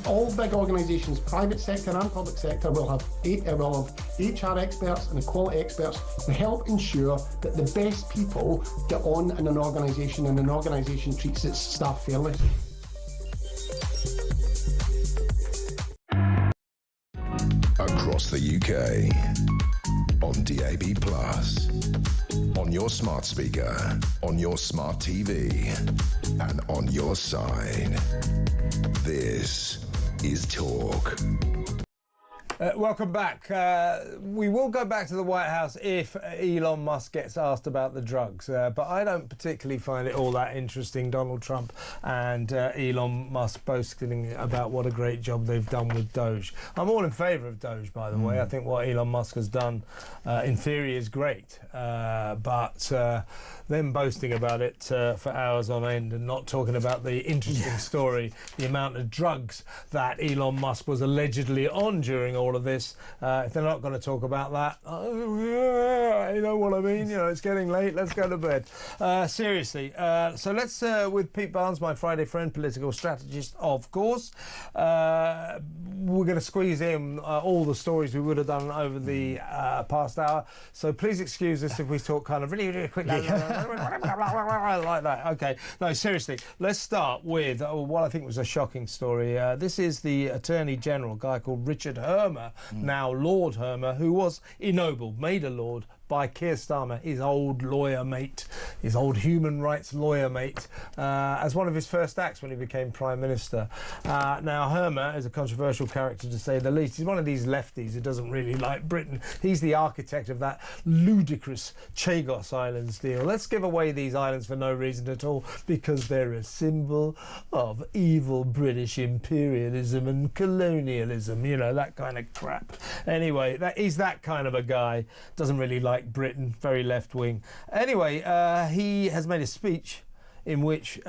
All big organisations, private sector and public sector, will have HR experts and equality experts to help ensure that the best people get on in an organisation and an organisation treats its staff fairly. Across the UK, on DAB+, on your smart speaker, on your smart TV, and on your side. This is Talk. Welcome back. We will go back to the White House if Elon Musk gets asked about the drugs, but I don't particularly find it all that interesting, Donald Trump and Elon Musk boasting about what a great job they've done with Doge. I'm all in favour of Doge, by the way. I think what Elon Musk has done in theory is great, but them boasting about it for hours on end and not talking about the interesting story, the amount of drugs that Elon Musk was allegedly on during all of this. If they're not going to talk about that, you know what I mean? You know, it's getting late. Let's go to bed. Seriously. So let's, with Pete Barnes, my Friday friend, political strategist, of course, we're going to squeeze in all the stories we would have done over the past hour. So please excuse us if we talk kind of really, really quick. Like that. Okay. No, seriously. Let's start with what I think was a shocking story. This is the Attorney General, a guy called Richard Hermer, now Lord Hermer, who was ennobled, made a lord by Keir Starmer, his old lawyer mate, his old human rights lawyer mate, as one of his first acts when he became Prime Minister. Now, Hermer is a controversial character, to say the least. He's one of these lefties who doesn't really like Britain. He's the architect of that ludicrous Chagos Islands deal. Let's give away these islands for no reason at all, because they're a symbol of evil British imperialism and colonialism, you know, that kind of crap. Anyway, he's that kind of a guy. Doesn't really like Britain, very left-wing. Anyway, he has made a speech in which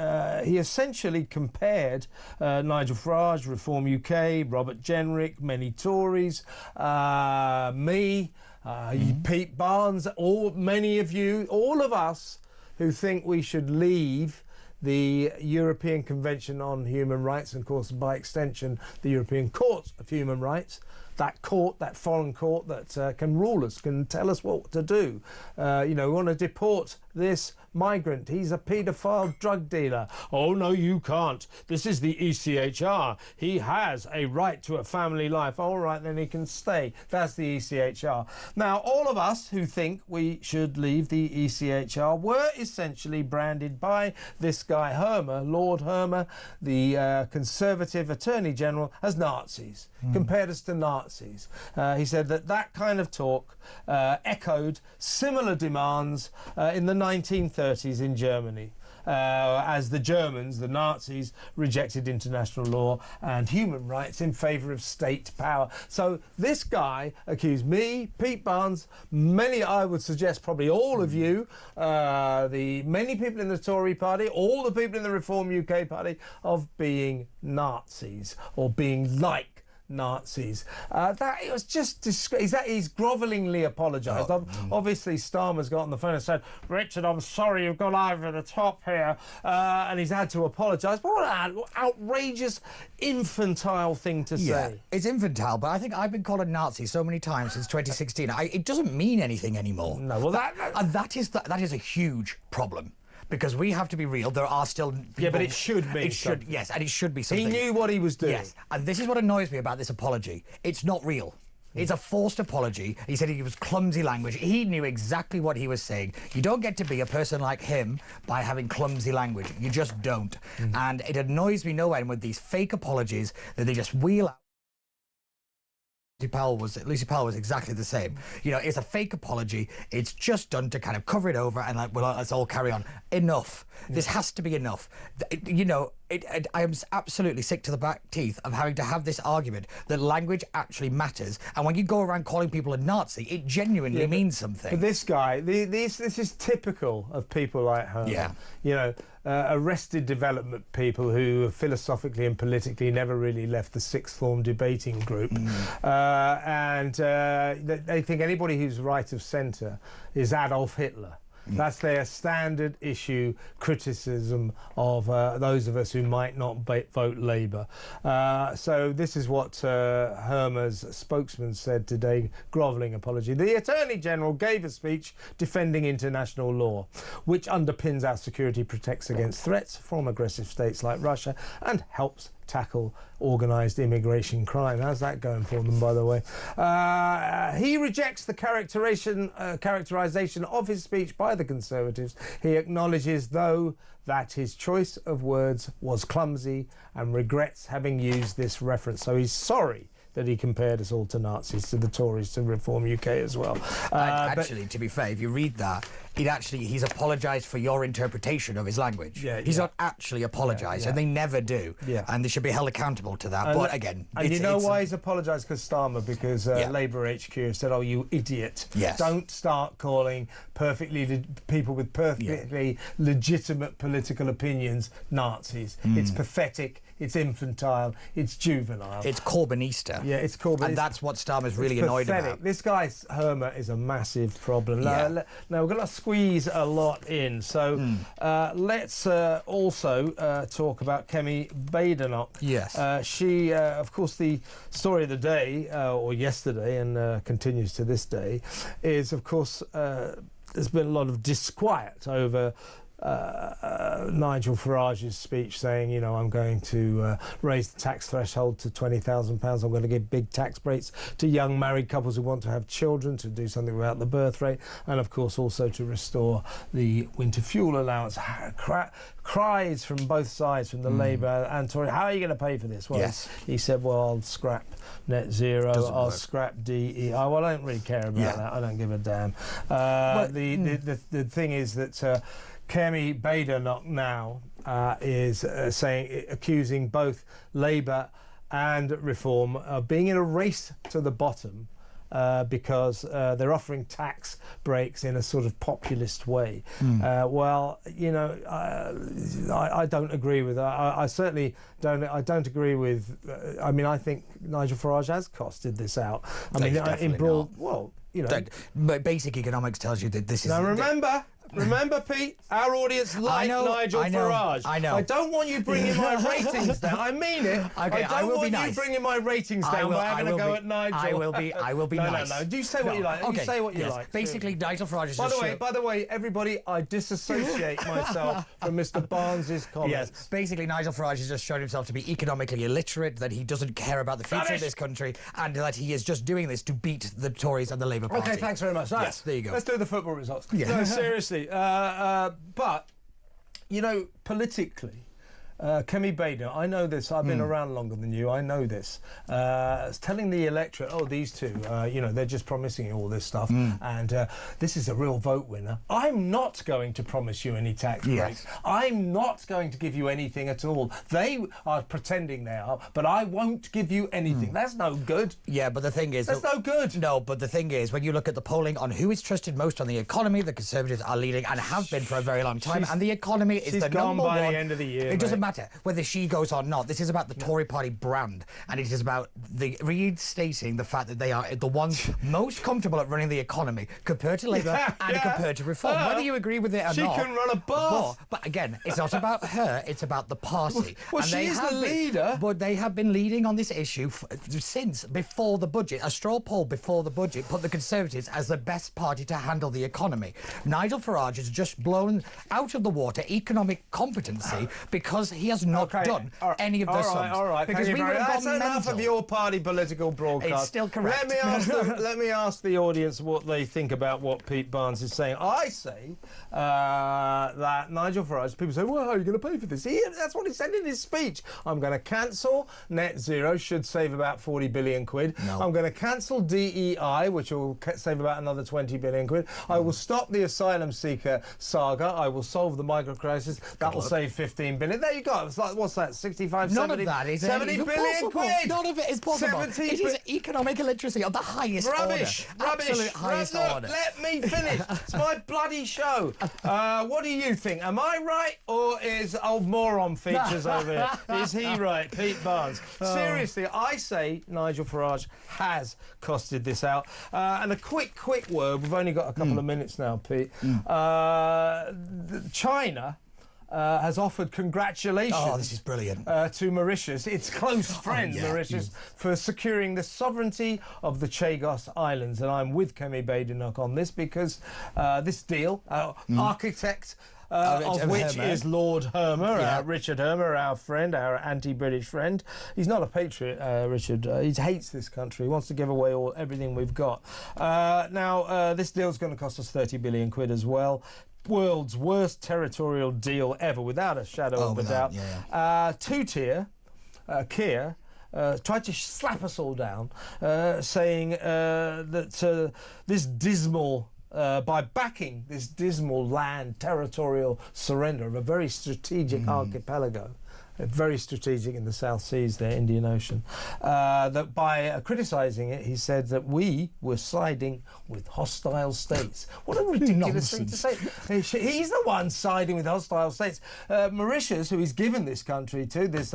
he essentially compared Nigel Farage, Reform UK, Robert Jenrick, many Tories, me, Pete Barnes, many of you, all of us who think we should leave the European Convention on Human Rights, and of course by extension the European Court of Human Rights, that court, that foreign court that can rule us, can tell us what to do. You know, we want to deport this migrant. He's a paedophile drug dealer. Oh, no, you can't. This is the ECHR. He has a right to a family life. All right, then he can stay. That's the ECHR. Now, all of us who think we should leave the ECHR were essentially branded by this guy Hermer, Lord Hermer, the Conservative Attorney General, as Nazis. Compared us to Nazis. He said that kind of talk echoed similar demands in the 1930s in Germany, as the Germans, the Nazis, rejected international law and human rights in favour of state power. So this guy accused me, Pete Barnes, many, I would suggest probably all of you, the many people in the Tory party, all the people in the Reform UK party, of being Nazis or being like Nazis. That it was just he's grovellingly apologised. Obviously Starmer's got on the phone and said, Richard, I'm sorry you've gone over the top here, and he's had to apologise. But what an outrageous infantile thing to say. It's infantile, but I think I've been called a Nazi so many times since 2016 it doesn't mean anything anymore. No, well that is a huge problem. Because we have to be real, there are still people... Yeah, but it should be. Yes, and it should be something. He knew what he was doing. Yes, and this is what annoys me about this apology. It's not real. It's a forced apology. He said he was clumsy language. He knew exactly what he was saying. You don't get to be a person like him by having clumsy language. You just don't. And it annoys me no end with these fake apologies that they just wheel out. Lucy Powell was exactly the same. You know, it's a fake apology. It's just done to kind of cover it over and like, well, let's all carry on. Enough. This has to be enough. You know, I am absolutely sick to the back teeth of having to have this argument that language actually matters. And when you go around calling people a Nazi, it genuinely means something. But this guy, this is typical of people like her. Yeah. You know, arrested development people who philosophically and politically never really left the sixth form debating group. And they think anybody who's right of centre is Adolf Hitler. That's their standard issue criticism of those of us who might not vote Labour. So this is what Hermer's spokesman said today, grovelling apology. The Attorney General gave a speech defending international law, which underpins our security, protects against threats from aggressive states like Russia, and helps tackle organised immigration crime. How's that going for them, by the way? He rejects the characterisation of his speech by the Conservatives. He acknowledges, though, that his choice of words was clumsy and regrets having used this reference. So he's sorry that he compared us all to Nazis, to the Tories, to Reform UK as well. Actually, to be fair, if you read that, he's apologised for your interpretation of his language. He's not actually apologised, and they never do. And they should be held accountable to that. But again, and you know why he's apologised? Because Starmer, because Labour HQ have said, "Oh, you idiot! Don't start calling people with perfectly legitimate political opinions Nazis. It's pathetic. It's infantile. It's juvenile. It's Corbynista. Yeah, it's Corbyn. And that's what Starmer's really annoyed about. This guy, Hermer, is a massive problem. Now, we're going to squeeze a lot in. So let's also talk about Kemi Badenoch. Yes. She, of course, the story of the day, or yesterday, and continues to this day, is, of course, there's been a lot of disquiet over Nigel Farage's speech saying, you know, I'm going to raise the tax threshold to £20,000. I'm going to give big tax breaks to young married couples who want to have children, to do something about the birth rate, and of course also to restore the winter fuel allowance. Cries from both sides, from the Labour and Tory. How are you going to pay for this? Well, he said, well, I'll scrap net zero, I'll scrap DEI. Well, I don't really care about that. I don't give a damn. The thing is that Kemi Badenoch now is accusing both Labour and Reform of being in a race to the bottom because they're offering tax breaks in a sort of populist way. Well, you know, I don't agree with that. I certainly don't. I don't agree with. I mean, I think Nigel Farage has costed this out. I mean, in broad. Well, you know, but basic economics tells you that this is. Now remember, Pete, our audience like Nigel Farage. I know. I don't want you bringing my ratings down. I mean it. Okay, I don't want you bringing my ratings down by having a go at Nigel. I will be nice. No. Do say what you like. Okay. You say what you like. Basically, Nigel Farage is By the way, everybody, I disassociate myself from Mr. Barnes's comments. Yes. Basically, Nigel Farage has just shown himself to be economically illiterate, that he doesn't care about the future of this country, and that he is just doing this to beat the Tories and the Labour Party. Okay, thanks very much. Right. Yes, there you go. Let's do the football results. Yeah. No, seriously. But, you know, politically, Kemi Badenoch, I know this, I've been around longer than you, I know this. Telling the electorate, oh, these two, you know, they're just promising you all this stuff, and this is a real vote winner. I'm not going to promise you any tax breaks. I'm not going to give you anything at all. They are pretending they are, but I won't give you anything. That's no good. Yeah, but the thing is... That's no good. No, but the thing is, when you look at the polling on who is trusted most on the economy, the Conservatives are leading and have been for a very long time, and the economy is the number one... She's gone by the end of the year, It doesn't matter whether she goes or not. This is about the Tory party brand, and it is about reinstating the fact that they are the ones most comfortable at running the economy compared to Labour and compared to Reform. Whether you agree with it or not. She can run a bath. But again, it's not about her, it's about the party. Well, and she is the leader. But they have been leading on this issue since before the budget. A straw poll before the budget put the Conservatives as the best party to handle the economy. Nigel Farage has just blown out of the water economic competency because he has not done any of the sums. All right. Because we would have That's gone enough mental. of your party political broadcast. It's still correct. Let me ask the audience what they think about what Pete Barnes is saying. I say that Nigel Farage, people say, well, how are you going to pay for this? That's what he said in his speech. I'm going to cancel net zero, should save about 40 billion quid. No. I'm going to cancel DEI, which will save about another 20 billion quid. I will stop the asylum seeker saga. I will solve the migrant crisis. That will save 15 billion. There you go. got? It's like, what's that, 65, None 70, of that is 70 even billion possible. quid? None of it is possible. 70 It is economic illiteracy of the highest Rubbish, order. rubbish. Absolute highest Look, order. let me finish. It's my bloody show. What do you think? Am I right, or is old moron features over here? Is he right, Pete Barnes? Seriously, I say Nigel Farage has costed this out. And a quick word. We've only got a couple of minutes now, Pete. China has offered congratulations. Oh, this is brilliant. To Mauritius, its close friend, Mauritius, for securing the sovereignty of the Chagos Islands. And I'm with Kemi Badenoch on this because this deal, architect of which Hermer. is Lord Hermer, Richard Hermer, our friend, our anti-British friend. He's not a patriot, Richard. He hates this country. He wants to give away everything we've got. Now, this deal's going to cost us 30 billion quid as well. World's worst territorial deal ever, without a shadow of a doubt. Two-tier, Keir, tried to slap us all down, saying that this dismal... by backing this dismal land territorial surrender of a very strategic archipelago, very strategic in the South Seas there, Indian Ocean, that by criticising it, he said that we were siding with hostile states. What a ridiculous thing to say. He's the one siding with hostile states. Mauritius, who he's given this country to, these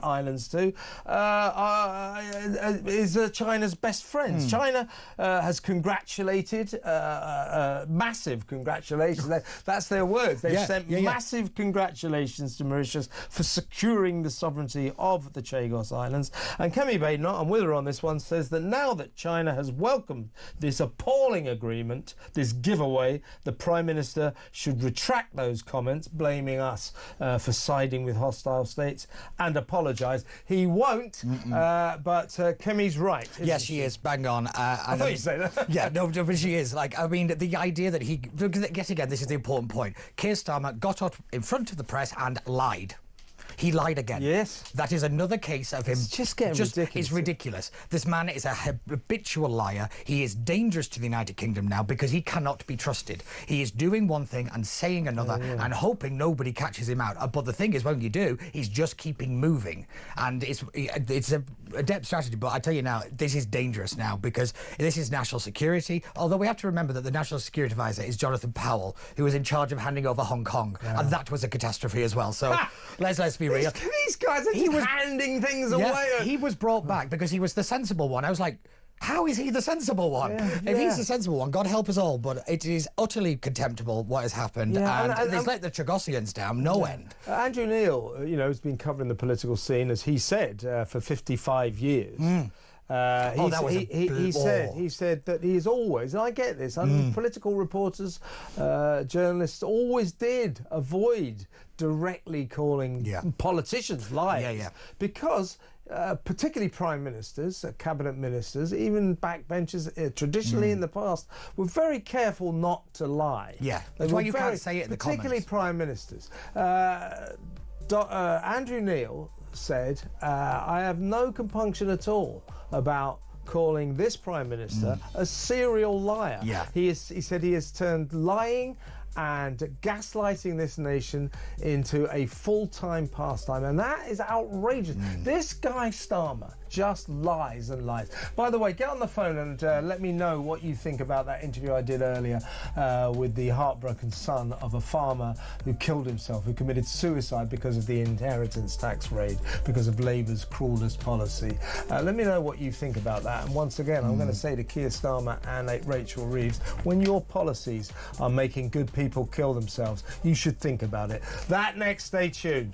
islands to, is China's best friends. China has congratulated, massive congratulations. That's their words. They've sent massive congratulations to Mauritius for securing the sovereignty of the Chagos Islands. And Kemi Badenoch, I'm with her on this one, says that now that China has welcomed this appalling agreement, this giveaway, the Prime Minister should retract those comments, blaming us for siding with hostile states, and apologise. He won't, but Kemi's right. Yes, she is, bang on. I thought you'd say that. Yeah, no, but she is. Like, I mean, the idea that he... Yet again, this is the important point. Keir Starmer got up in front of the press and lied. He lied again. Yes. That is another case of him. It's just getting ridiculous. It's ridiculous. This man is a habitual liar. He is dangerous to the United Kingdom now because he cannot be trusted. He is doing one thing and saying another and hoping nobody catches him out. But the thing is, when you do, he's just keeping moving. And it's a adept strategy. But I tell you now, this is dangerous now because this is national security. Although we have to remember that the national security advisor is Jonathan Powell, who was in charge of handing over Hong Kong. And that was a catastrophe as well. So let's be real. These guys are just handing things away. He was brought back because he was the sensible one. I was like, how is he the sensible one? If he's the sensible one, God help us all. But it is utterly contemptible what has happened. And it's let the Chagosians down, no end. Andrew Neil, has been covering the political scene, as he said, for 55 years. He said that he is always, and I get this, political reporters, journalists always did avoid directly calling politicians liars because particularly prime ministers, cabinet ministers, even backbenchers, traditionally in the past, were very careful not to lie. That's why you can't say it in the comments. Particularly prime ministers. Andrew Neil said, I have no compunction at all about calling this Prime Minister a serial liar. He said he has turned lying and gaslighting this nation into a full-time pastime, and that is outrageous. This guy Starmer just lies and lies. By the way, get on the phone and let me know what you think about that interview I did earlier with the heartbroken son of a farmer who killed himself, who committed suicide because of the inheritance tax raid, because of Labour's cruelest policy. Let me know what you think about that. And once again, I'm going to say to Keir Starmer and Rachel Reeves, when your policies are making good people kill themselves, you should think about it. That next, stay tuned.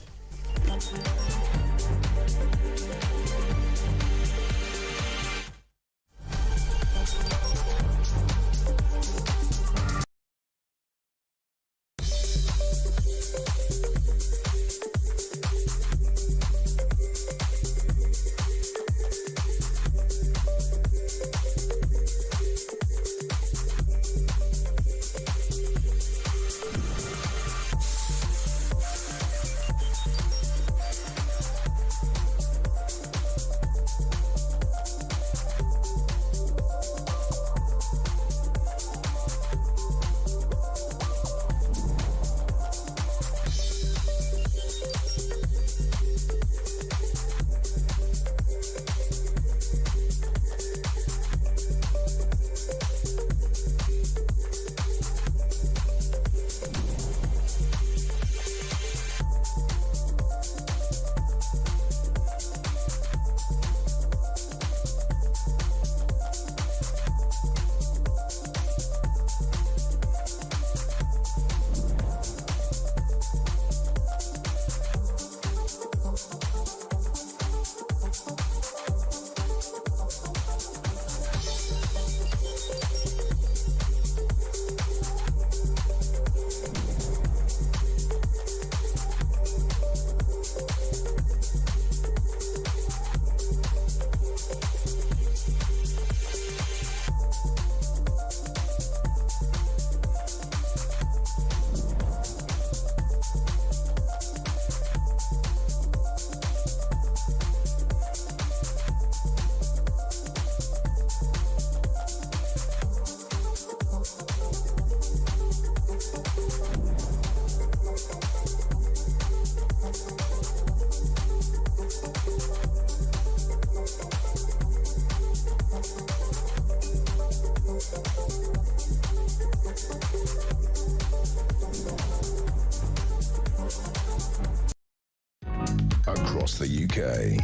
across the UK.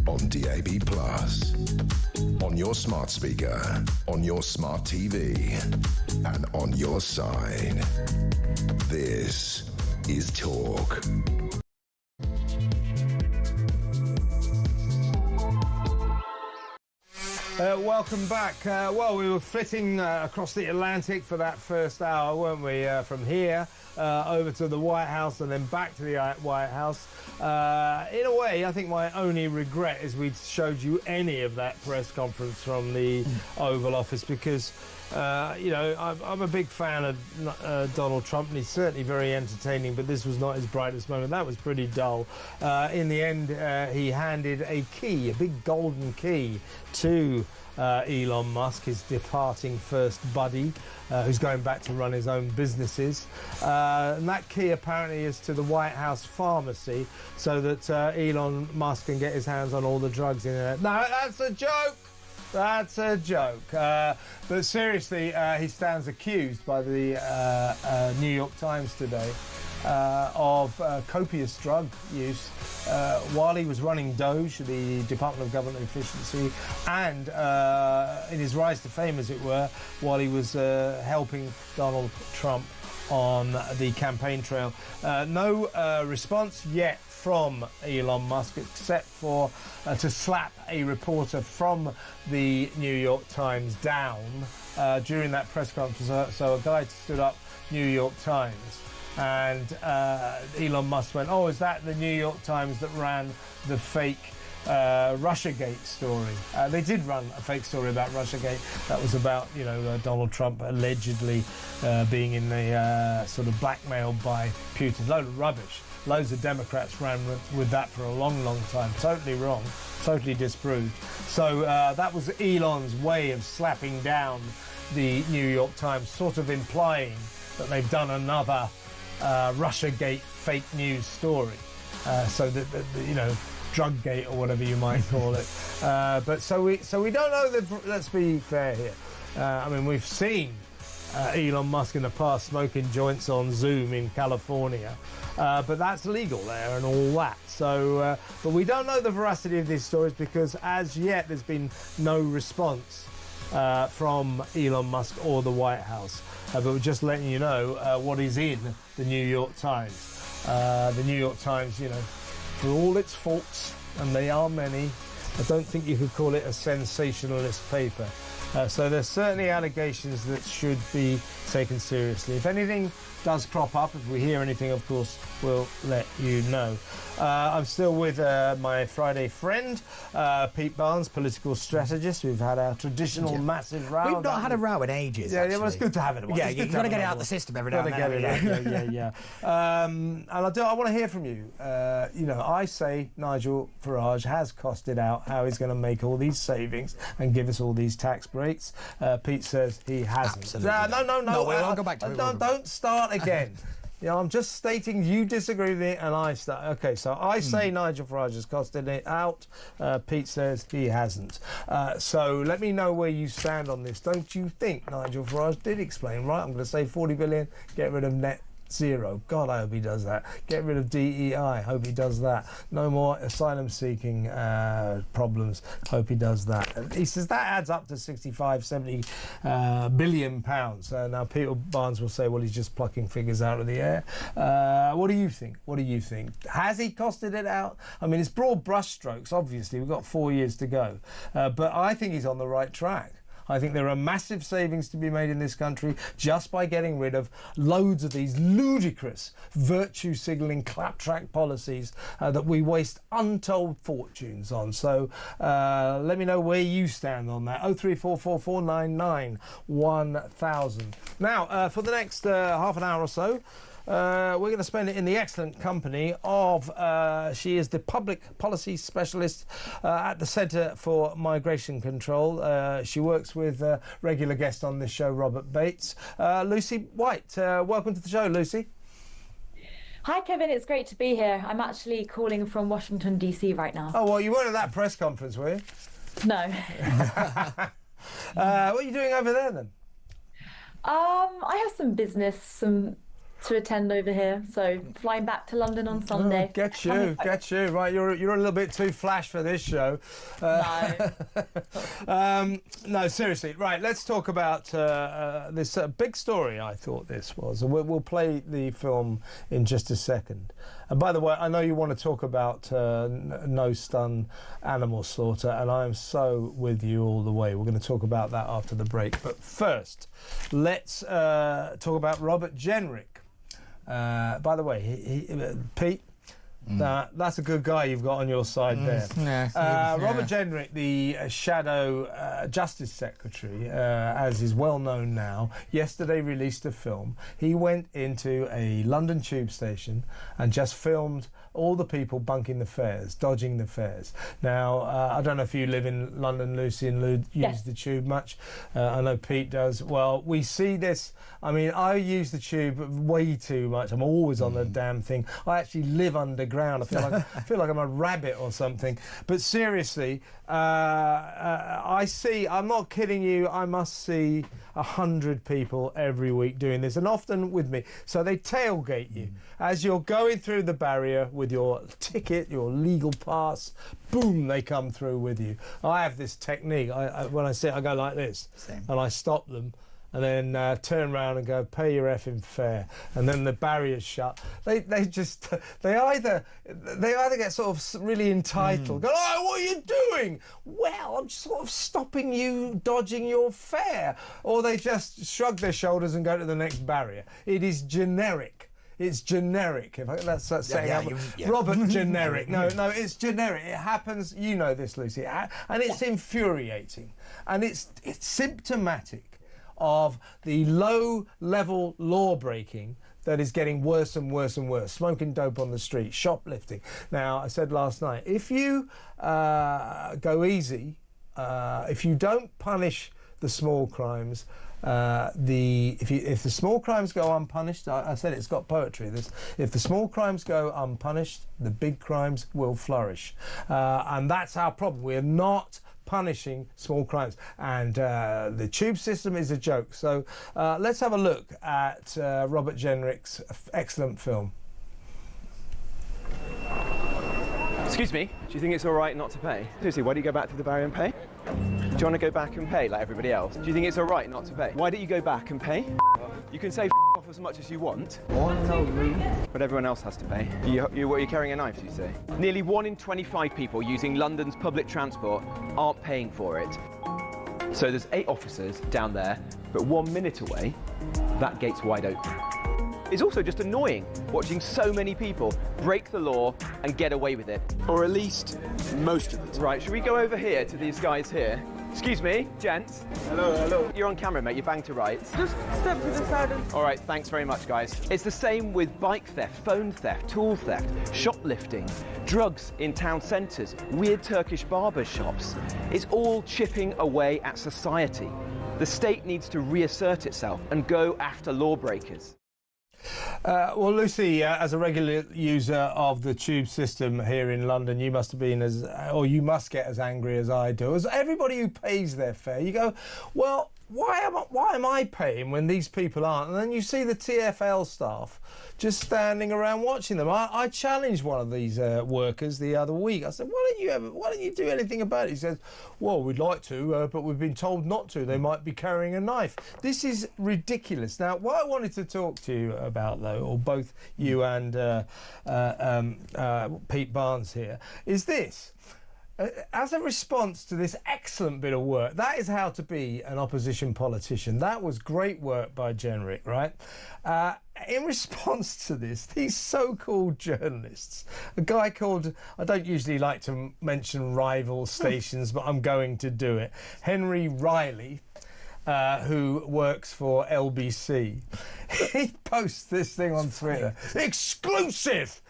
On DAB+, on your smart speaker, on your smart TV, and on your side. This is Talk. Welcome back. Well, we were flitting across the Atlantic for that first hour, weren't we? From here over to the White House and then back to the White House. In a way, I think my only regret is we showed you any of that press conference from the Oval Office because, you know, I'm a big fan of Donald Trump, and he's certainly very entertaining, but this was not his brightest moment. That was pretty dull. In the end, he handed a key, a big golden key, to Elon Musk, his departing first buddy, who's going back to run his own businesses. And that key apparently is to the White House pharmacy so that Elon Musk can get his hands on all the drugs in there. No, that's a joke! That's a joke. But seriously, he stands accused by the New York Times today of copious drug use while he was running DOGE, the Department of Government Efficiency, and in his rise to fame, as it were, while he was helping Donald Trump on the campaign trail. No response yet from Elon Musk, except for to slap a reporter from the New York Times down during that press conference. So a guy stood up, New York Times, and Elon Musk went, "Oh, is that the New York Times that ran the fake Russiagate story?" They did run a fake story about Russiagate. That was about, you know, Donald Trump allegedly being in the sort of blackmailed by Putin. Load of rubbish. Loads of Democrats ran with that for a long, long time. Totally wrong. Totally disproved. So that was Elon's way of slapping down the New York Times, sort of implying that they've done another Russiagate fake news story. So that, you know, Druggate or whatever you might call it. But so we don't know that. Let's be fair here. I mean, we've seen Elon Musk in the past smoking joints on Zoom in California, but that's legal there and all that. So, but we don't know the veracity of these stories because as yet there's been no response from Elon Musk or the White House. But we're just letting you know what is in the New York Times. The New York Times, you know, for all its faults, and they are many, I don't think you could call it a sensationalist paper. So there's certainly allegations that should be taken seriously. If anything does crop up, if we hear anything, of course, we'll let you know. I'm still with my Friday friend, Pete Barnes, political strategist. We've had our traditional massive row. We've not had a row in ages. Yeah, well, it's good to have it. Yeah, you've got to get it out of the system every now and then. Yeah. And I want to hear from you. You know, I say Nigel Farage has costed out how he's going to make all these savings and give us all these tax breaks. Pete says he hasn't. Absolutely. No, we won't go back to it. Don't start again. You know, I'm just stating you disagree with it and I start. Okay, so I say Nigel Farage has costed it out. Pete says he hasn't. So let me know where you stand on this. Don't you think Nigel Farage did explain, right? I'm going to save 40 billion, get rid of net zero. God, I hope he does that. Get rid of DEI. Hope he does that. No more asylum seeking problems. Hope he does that. And he says that adds up to 65, 70 billion pounds. Now Peter Barnes will say, well, he's just plucking figures out of the air. What do you think? What do you think? Has he costed it out? I mean, it's broad brushstrokes, obviously. We've got 4 years to go. But I think he's on the right track. I think there are massive savings to be made in this country just by getting rid of loads of these ludicrous virtue signalling claptrap policies that we waste untold fortunes on. So let me know where you stand on that. 03444991000. Now, for the next half an hour or so, we're going to spend it in the excellent company of, she is the public policy specialist at the Centre for Migration Control. She works with regular guest on this show, Robert Bates. Lucy White, welcome to the show, Lucy. Hi, Kevin. It's great to be here. I'm actually calling from Washington, DC right now. Oh, well, you weren't at that press conference, were you? No. What are you doing over there, then? I have some business, some to attend over here. So flying back to London on Sunday. Get you. Right, you're a little bit too flash for this show. No, seriously. Right, let's talk about this big story. I thought this was. We'll play the film in just a second. And by the way, I know you want to talk about no stun animal slaughter, and I am so with you all the way. We're going to talk about that after the break. But first, let's talk about Robert Jenrick. By the way, Pete, that's a good guy you've got on your side there. Robert Jenrick, the Shadow Justice Secretary, as is well known now, yesterday released a film. He went into a London tube station and just filmed all the people bunking the fares, dodging the fares. Now, I don't know if you live in London, Lucy, and use the tube much. I know Pete does. Well, we see this. I mean, I use the tube way too much. I'm always on the damn thing. I actually live underground. I feel like I'm a rabbit or something. But seriously, I see, I'm not kidding you, I must see 100 people every week doing this, and often with me. So they tailgate you as you're going through the barrier with your ticket, your legal pass. Boom, they come through with you. I have this technique. When I sit, I go like this. And I stop them, and then turn around and go, pay your effing fare, and then the barrier's shut. They either get sort of really entitled, go, oh, what are you doing? Well, I'm just sort of stopping you dodging your fare, or they just shrug their shoulders and go to the next barrier. It is generic. It's generic. That's setting up. Robert Generic. No, it's generic. It happens. You know this, Lucy, and it's infuriating, and it's symptomatic of the low-level law breaking that is getting worse and worse and worse. Smoking dope on the street, shoplifting. Now, I said last night, if you go easy, if you don't punish the small crimes, if the small crimes go unpunished, I said it's got poetry. If the small crimes go unpunished, the big crimes will flourish, and that's our problem. We're not punishing small crimes, and the tube system is a joke. So let's have a look at Robert Jenrick's excellent film. Excuse me, do you think it's all right not to pay? Seriously, why do you go back through the barrier and pay? Do you want to go back and pay like everybody else? Do you think it's all right not to pay? Why don't you go back and pay? You can say off as much as you want. Oh, no, but everyone else has to pay. You're carrying a knife, you say? Nearly 1 in 25 people using London's public transport aren't paying for it. So there's 8 officers down there, but 1 minute away, that gate's wide open. It's also just annoying watching so many people break the law and get away with it. Or at least most of it. Right, should we go over here to these guys here? Excuse me, gents. Hello. You're on camera, mate. You're bang to rights. Just step to the side. All right, thanks very much, guys. It's the same with bike theft, phone theft, tool theft, shoplifting, drugs in town centres, weird Turkish barber shops. It's all chipping away at society. The state needs to reassert itself and go after lawbreakers. Well, Lucy, as a regular user of the tube system here in London, you must have been you must get as angry as I do. As everybody who pays their fare, you go, well, why am I paying when these people aren't? And then you see the TfL staff just standing around watching them. I challenged one of these workers the other week. I said, why don't you do anything about it? He says, well, we'd like to, but we've been told not to. They might be carrying a knife. This is ridiculous. Now, what I wanted to talk to you about, though, or both you and Pete Barnes here, is this. As a response to this excellent bit of work, that is how to be an opposition politician. That was great work by Jenrick, right? In response to this, these so-called journalists, a guy called, I don't usually like to mention rival stations, but I'm going to do it, Henry Riley, who works for LBC, he posts this thing on Twitter. Exclusive!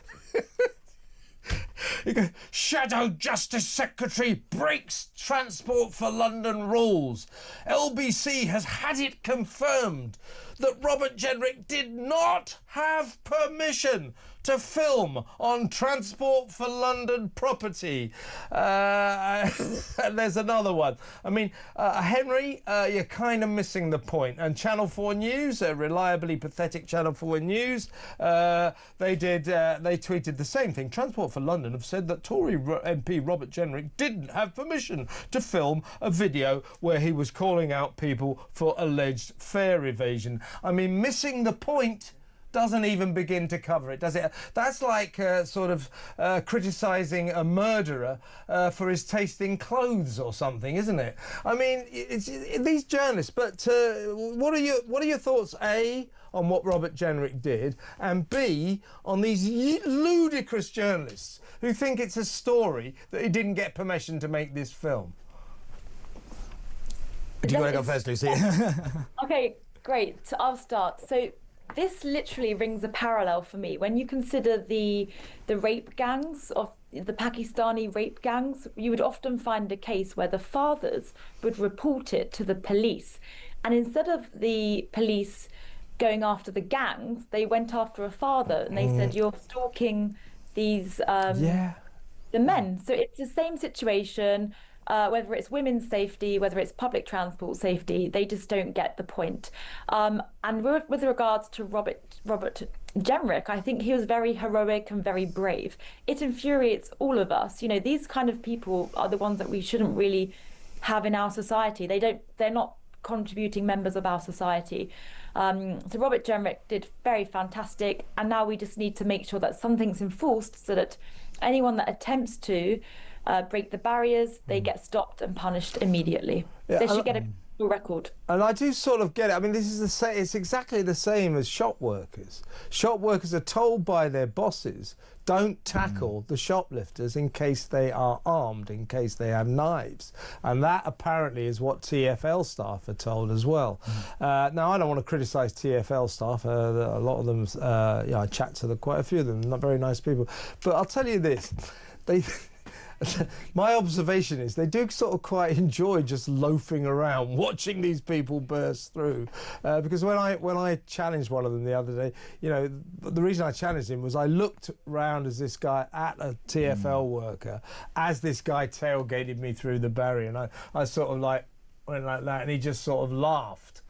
Shadow Justice Secretary breaks Transport for London rules. LBC has had it confirmed that Robert Jenrick did not have permission to film on Transport for London property. There's another one. I mean, Henry, you're kind of missing the point. And Channel 4 News, reliably pathetic Channel 4 News, they tweeted the same thing. Transport for London have said that Tory MP Robert Jenrick didn't have permission to film a video where he was calling out people for alleged fare evasion. I mean, missing the point doesn't even begin to cover it, does it? That's like criticising a murderer for his taste in clothes or something, isn't it? I mean, it's these journalists. But what are your thoughts? A, on what Robert Jenrick did, and B, on these ludicrous journalists who think it's a story that he didn't get permission to make this film. Do you want to go first, Lucy? Okay, great. So I'll start. So this literally rings a parallel for me. When you consider the rape gangs of the Pakistani rape gangs, you would often find a case where the fathers would report it to the police. And instead of the police going after the gangs, they went after a father and they said, you're stalking these the men. So it's the same situation, whether it's women's safety, whether it's public transport safety, they just don't get the point. And with regards to Robert Jenrick, I think he was very heroic and very brave. It infuriates all of us. You know, these kind of people are the ones that we shouldn't really have in our society. They're not contributing members of our society. So Robert Jenrick did very fantastic, and now we just need to make sure that something's enforced so that anyone that attempts to break the barriers, they get stopped and punished immediately. Yeah, they should get a record. And I do sort of get it. I mean, this is the same. It's exactly the same as shop workers. Shop workers are told by their bosses, don't tackle the shoplifters in case they are armed, in case they have knives. And that apparently is what TfL staff are told as well. Now, I don't want to criticise TfL staff. A lot of them, I chat to quite a few of them, not very nice people. But I'll tell you this. My observation is they do sort of quite enjoy just loafing around, watching these people burst through. Because when I challenged one of them the other day, you know, the reason I challenged him was I looked round as this guy at a TfL worker, as this guy tailgated me through the barrier, and I sort of like went like that, and he just sort of laughed.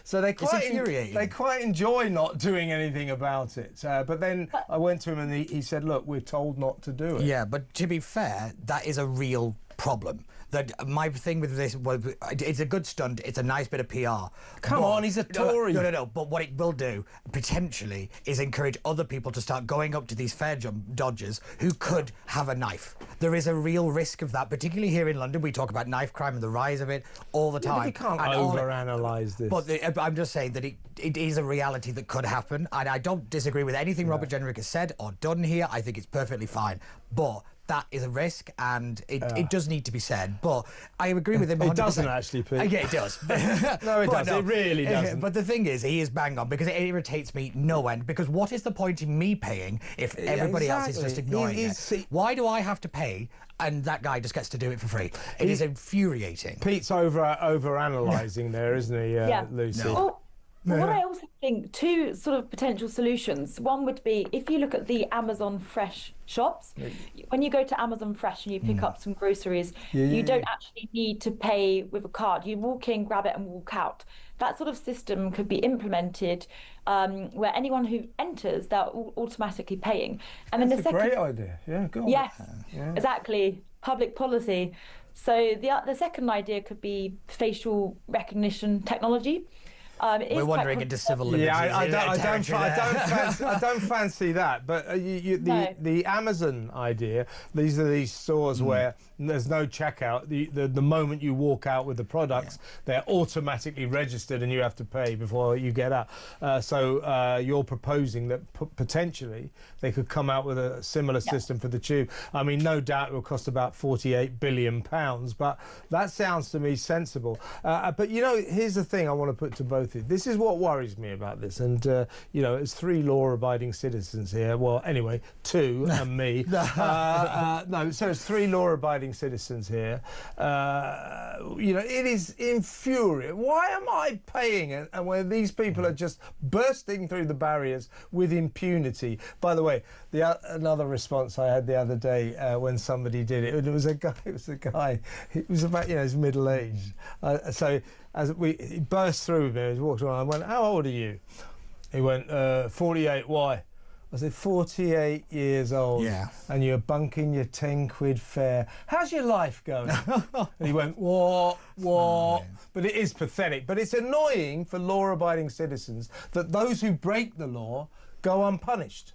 So they quite enjoy not doing anything about it. But then I went to him and he said, look, we're told not to do it. Yeah, but to be fair, that is a real problem. That my thing with this was, it's a good stunt, it's a nice bit of PR. Come on, he's a Tory. No. But what it will do, potentially, is encourage other people to start going up to these fare dodgers who could have a knife. There is a real risk of that, particularly here in London. We talk about knife crime and the rise of it all the time. But you can't overanalyse this. But I'm just saying that it is a reality that could happen, and I don't disagree with anything Robert Jenrick has said or done here. I think it's perfectly fine. But that is a risk, and it does need to be said. But I agree with him 100%. It doesn't actually, Pete. Yeah, it does. No, it doesn't. It really doesn't. But the thing is, he is bang on, because it irritates me no end. Because what is the point in me paying if everybody else is just ignoring it? Why do I have to pay and that guy just gets to do it for free? It is infuriating. Pete's over-analysing there, isn't he, Lucy? No. Well, what I also think, two sort of potential solutions. One would be, if you look at the Amazon Fresh shops, when you go to Amazon Fresh and you pick up some groceries, you don't actually need to pay with a card. You walk in, grab it and walk out. That sort of system could be implemented where anyone who enters, they're automatically paying. And then That's a great idea. Yeah, go on. Yes, exactly. Public policy. So the second idea could be facial recognition technology. We're wandering into civil liberties. Yeah, I don't fancy that. But the Amazon idea, these are these stores where there's no checkout. The moment you walk out with the products, they're automatically registered and you have to pay before you get out. So you're proposing that potentially they could come out with a similar system for the tube. I mean, no doubt it will cost about £48 billion, but that sounds to me sensible. But, you know, here's the thing I want to put to both with you. This is what worries me about this. And, you know, as 3 law-abiding citizens here, well, anyway, 2 and me. No, so it's 3 law-abiding citizens here. You know, it is infuriating. Why am I paying it? And where these people are just bursting through the barriers with impunity. By the way, another response I had the other day when somebody did it, it was a guy. It was about, you know, he's middle-aged. So as he burst through me, he walked around. I went, "How old are you?" He went, 48. Why? I said, 48 years old, yeah, and you're bunking your 10 quid fare. How's your life going? And he went, what? Oh, but it is pathetic. But it's annoying for law-abiding citizens that those who break the law go unpunished.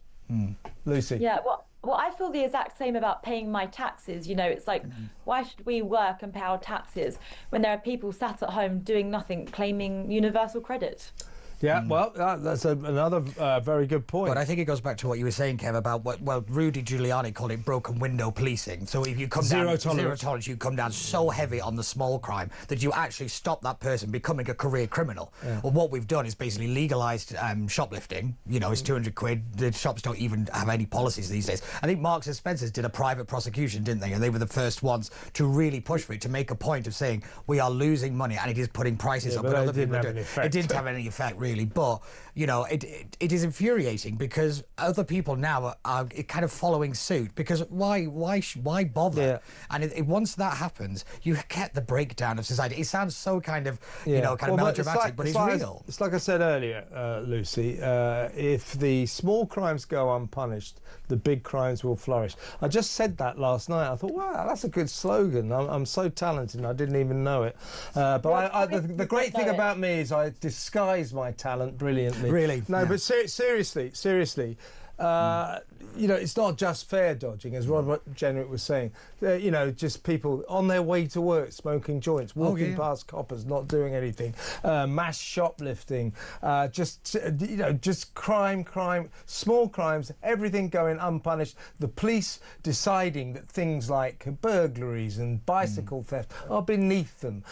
Lucy? Yeah, well, I feel the exact same about paying my taxes. You know, it's like, why should we work and pay our taxes when there are people sat at home doing nothing, claiming universal credit? Yeah, well, that's another very good point. But I think it goes back to what you were saying, Kev, about well, Rudy Giuliani called it broken window policing. So if you come down zero tolerance, you come down so heavy on the small crime that you actually stop that person becoming a career criminal. Yeah. Well, what we've done is basically legalised shoplifting. You know, it's 200 quid. The shops don't even have any policies these days. I think Marks and Spencer's did a private prosecution, didn't they? And they were the first ones to really push for it, to make a point of saying we are losing money and it is putting prices up. But other people it didn't have any effect, really. But, you know, it is infuriating because other people now are kind of following suit, because why bother? Yeah. And once that happens, you get the breakdown of society. It sounds so kind of, you know, kind of melodramatic, but it's real. It's like I said earlier, Lucy, if the small crimes go unpunished, the big crimes will flourish. I just said that last night. I thought, wow, that's a good slogan. I'm so talented and I didn't even know it. But the great thing about me is I disguise my talent brilliantly. Really? No, but seriously, you know, it's not just fare dodging, as Robert Jenrick was saying. You know, just people on their way to work smoking joints, walking past coppers, not doing anything, mass shoplifting, just crime, small crimes, everything going unpunished. The police deciding that things like burglaries and bicycle theft are beneath them.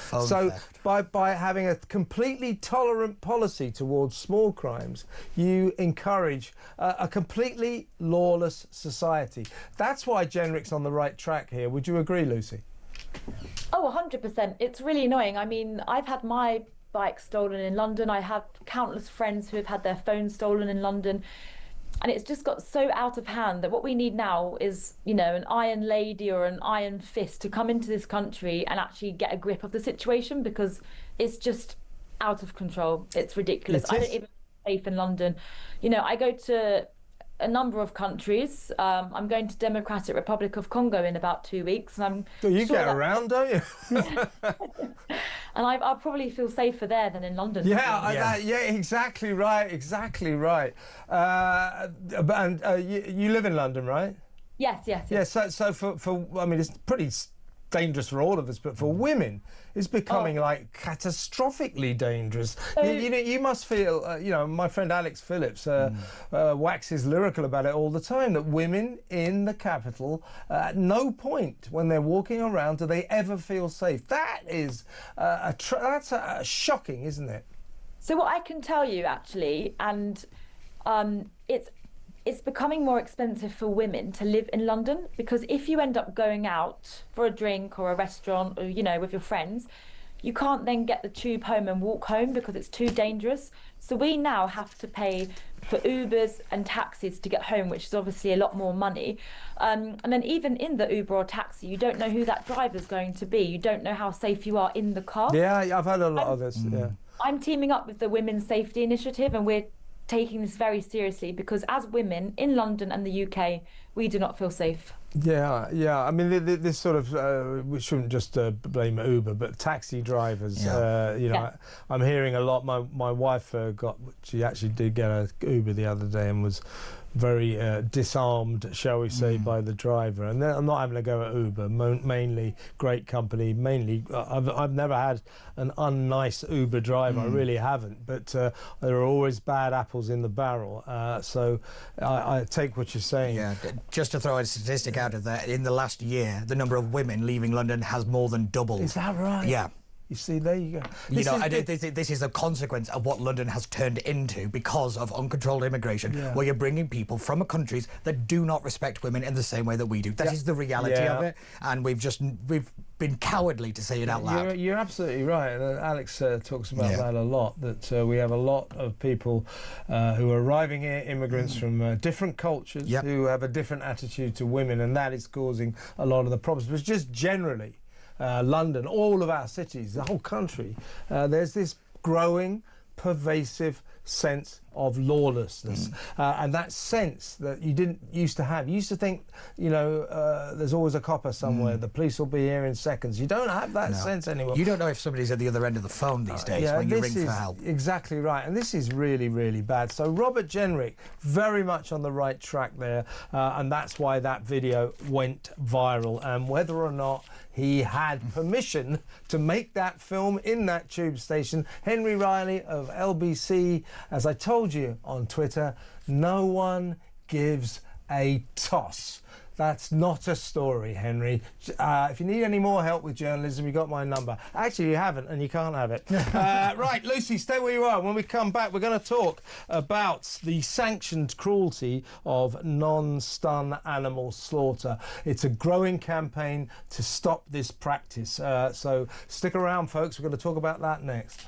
By having a completely tolerant policy towards small crimes, you encourage a completely lawless society. That's why Jenrick's on the right track here. Would you agree, Lucy? Oh, 100%. It's really annoying. I mean, I've had my bike stolen in London. I have countless friends who have had their phones stolen in London. And it's just got so out of hand that what we need now is, you know, an iron lady or an iron fist to come into this country and actually get a grip of the situation, because it's just out of control. It's ridiculous. I don't even feel safe in London. You know, I go to a number of countries. I'm going to Democratic Republic of Congo in about 2 weeks, and you get around, don't you? And I'll probably feel safer there than in London. Yeah, exactly right. You live in London, right? Yes. Yeah. So for I mean, it's pretty dangerous for all of us, but for women, it's becoming like catastrophically dangerous. You must feel, you know, my friend Alex Phillips waxes lyrical about it all the time, that women in the capital, at no point when they're walking around do they ever feel safe. That is that's shocking, isn't it? So what I can tell you, actually, and it's becoming more expensive for women to live in London, because if you end up going out for a drink or a restaurant, or, you know, with your friends, you can't then get the tube home and walk home because it's too dangerous. So we now have to pay for Ubers and taxis to get home, which is obviously a lot more money. And then even in the Uber or taxi, you don't know who that driver's going to be. You don't know how safe you are in the car. Yeah, I've had a lot of this. Yeah. I'm teaming up with the Women's Safety Initiative, and we're taking this very seriously, because as women in London and the UK, we do not feel safe. Yeah. I mean, this sort of we shouldn't just blame Uber, but taxi drivers. You know, I'm hearing a lot. My wife she actually did get an Uber the other day and was very disarmed, shall we say, by the driver. And I'm not having a go at Uber. Mainly great company. Mainly, I've never had an unnice Uber driver. I really haven't. But there are always bad apples in the barrel. So I take what you're saying. Yeah. Just to throw a statistic out of that, in the last year, the number of women leaving London has more than doubled. Is that right? Yeah. You see, there you go. This is a consequence of what London has turned into because of uncontrolled immigration, where you're bringing people from countries that do not respect women in the same way that we do. That is the reality of it, and we've been cowardly to say it out loud. You're absolutely right. Alex talks about that a lot, that we have a lot of people who are arriving here, immigrants from different cultures, who have a different attitude to women, and that is causing a lot of the problems. But just generally, London, all of our cities, the whole country, there's this growing, pervasive sense of lawlessness, and that sense that you didn't used to have. You used to think, there's always a copper somewhere, the police will be here in seconds. You don't have that sense anymore. You don't know if somebody's at the other end of the phone these days when you ring for help. Exactly right, and this is really, really bad. So Robert Jenrick, very much on the right track there, and that's why that video went viral. And whether or not he had permission to make that film in that tube station, Henry Riley of LBC, as I told you on Twitter, no one gives a toss. That's not a story, Henry. If you need any more help with journalism, you got my number. Actually, you haven't, and you can't have it. Right, Lucy, stay where you are. When we come back, we're going to talk about the sanctioned cruelty of non-stun animal slaughter. It's a growing campaign to stop this practice. So stick around, folks. We're going to talk about that next.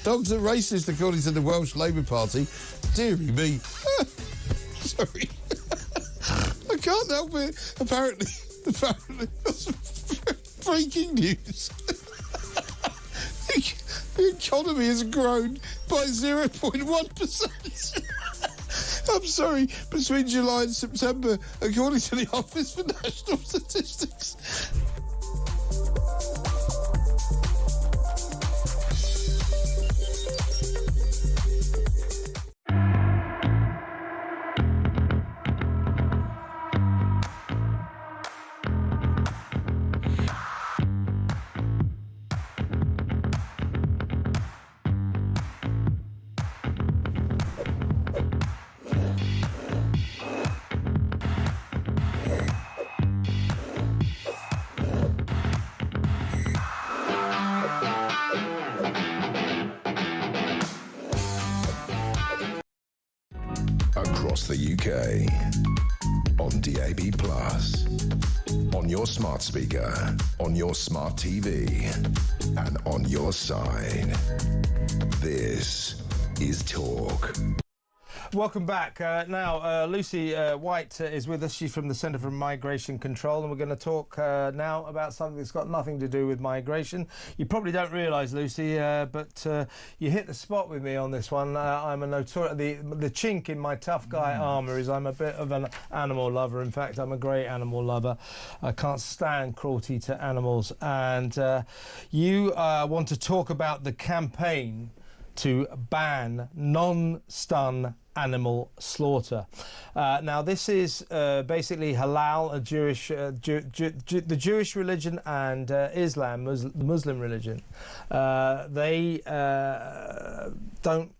Dogs are racist, according to the Welsh Labour Party. Deary me. Sorry. I can't help it. Apparently, that's breaking news. The economy has grown by 0.1%. I'm sorry, between July and September, according to the Office for National Statistics. Across the UK, on DAB+, on your smart speaker, on your smart TV, and on your side. This is Talk. Welcome back. Now, Lucy White is with us. She's from the Centre for Migration Control, and we're going to talk now about something that's got nothing to do with migration. You probably don't realise, Lucy, but you hit the spot with me on this one. I'm a the chink in my tough guy armour is I'm a bit of an animal lover. In fact, I'm a great animal lover. I can't stand cruelty to animals. And you want to talk about the campaign to ban non-stun animal slaughter. Now, this is basically halal, a Jewish, the Jewish religion and Islam, the Muslim religion. They don't.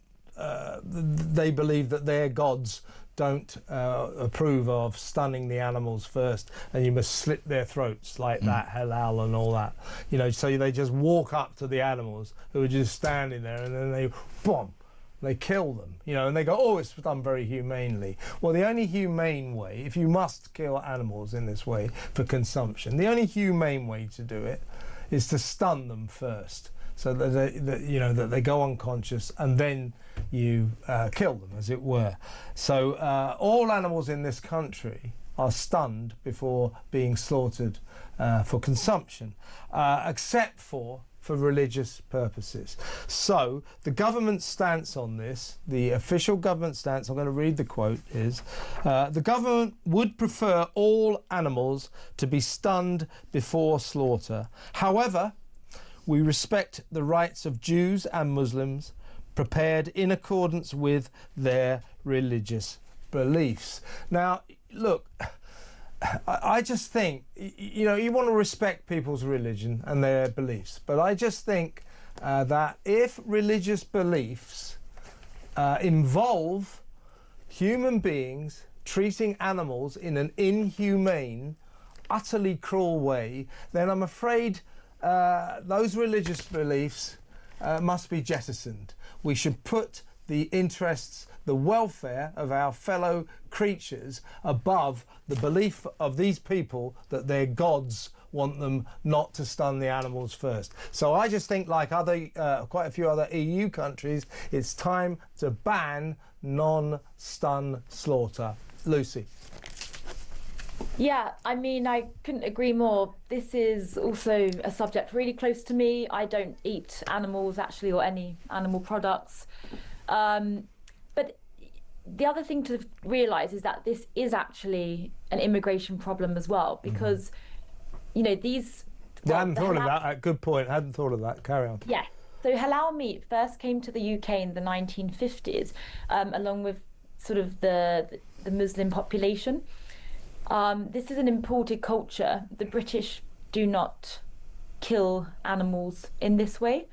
They believe that their gods don't approve of stunning the animals first, and you must slit their throats like that, halal and all that. You know, so they just walk up to the animals who are just standing there, and then they, boom, they kill them, you know, and they go, oh, it's done very humanely. Well, the only humane way, if you must kill animals in this way for consumption, the only humane way to do it is to stun them first, so that they go unconscious, and then you kill them, as it were. So all animals in this country are stunned before being slaughtered for consumption, except for religious purposes. So the government's stance on this, the official government stance, I'm going to read the quote, is the government would prefer all animals to be stunned before slaughter. However, we respect the rights of Jews and Muslims, prepared in accordance with their religious beliefs. Now, look, I just think, you know, you want to respect people's religion and their beliefs, but I just think that if religious beliefs involve human beings treating animals in an inhumane, utterly cruel way, then I'm afraid those religious beliefs must be jettisoned. We should put the interests, the welfare of our fellow creatures above the belief of these people that their gods want them not to stun the animals first. So I just think, like quite a few other EU countries, it's time to ban non-stun slaughter. Lucy. Yeah, I mean, I couldn't agree more. This is also a subject really close to me. I don't eat animals, actually, or any animal products. But the other thing to realise is that this is actually an immigration problem as well, because, you know, these... I hadn't thought of that. Good point. I hadn't thought of that. Carry on. Yeah. So halal meat first came to the UK in the 1950s, along with sort of the Muslim population. This is an imported culture. The British do not kill animals in this way.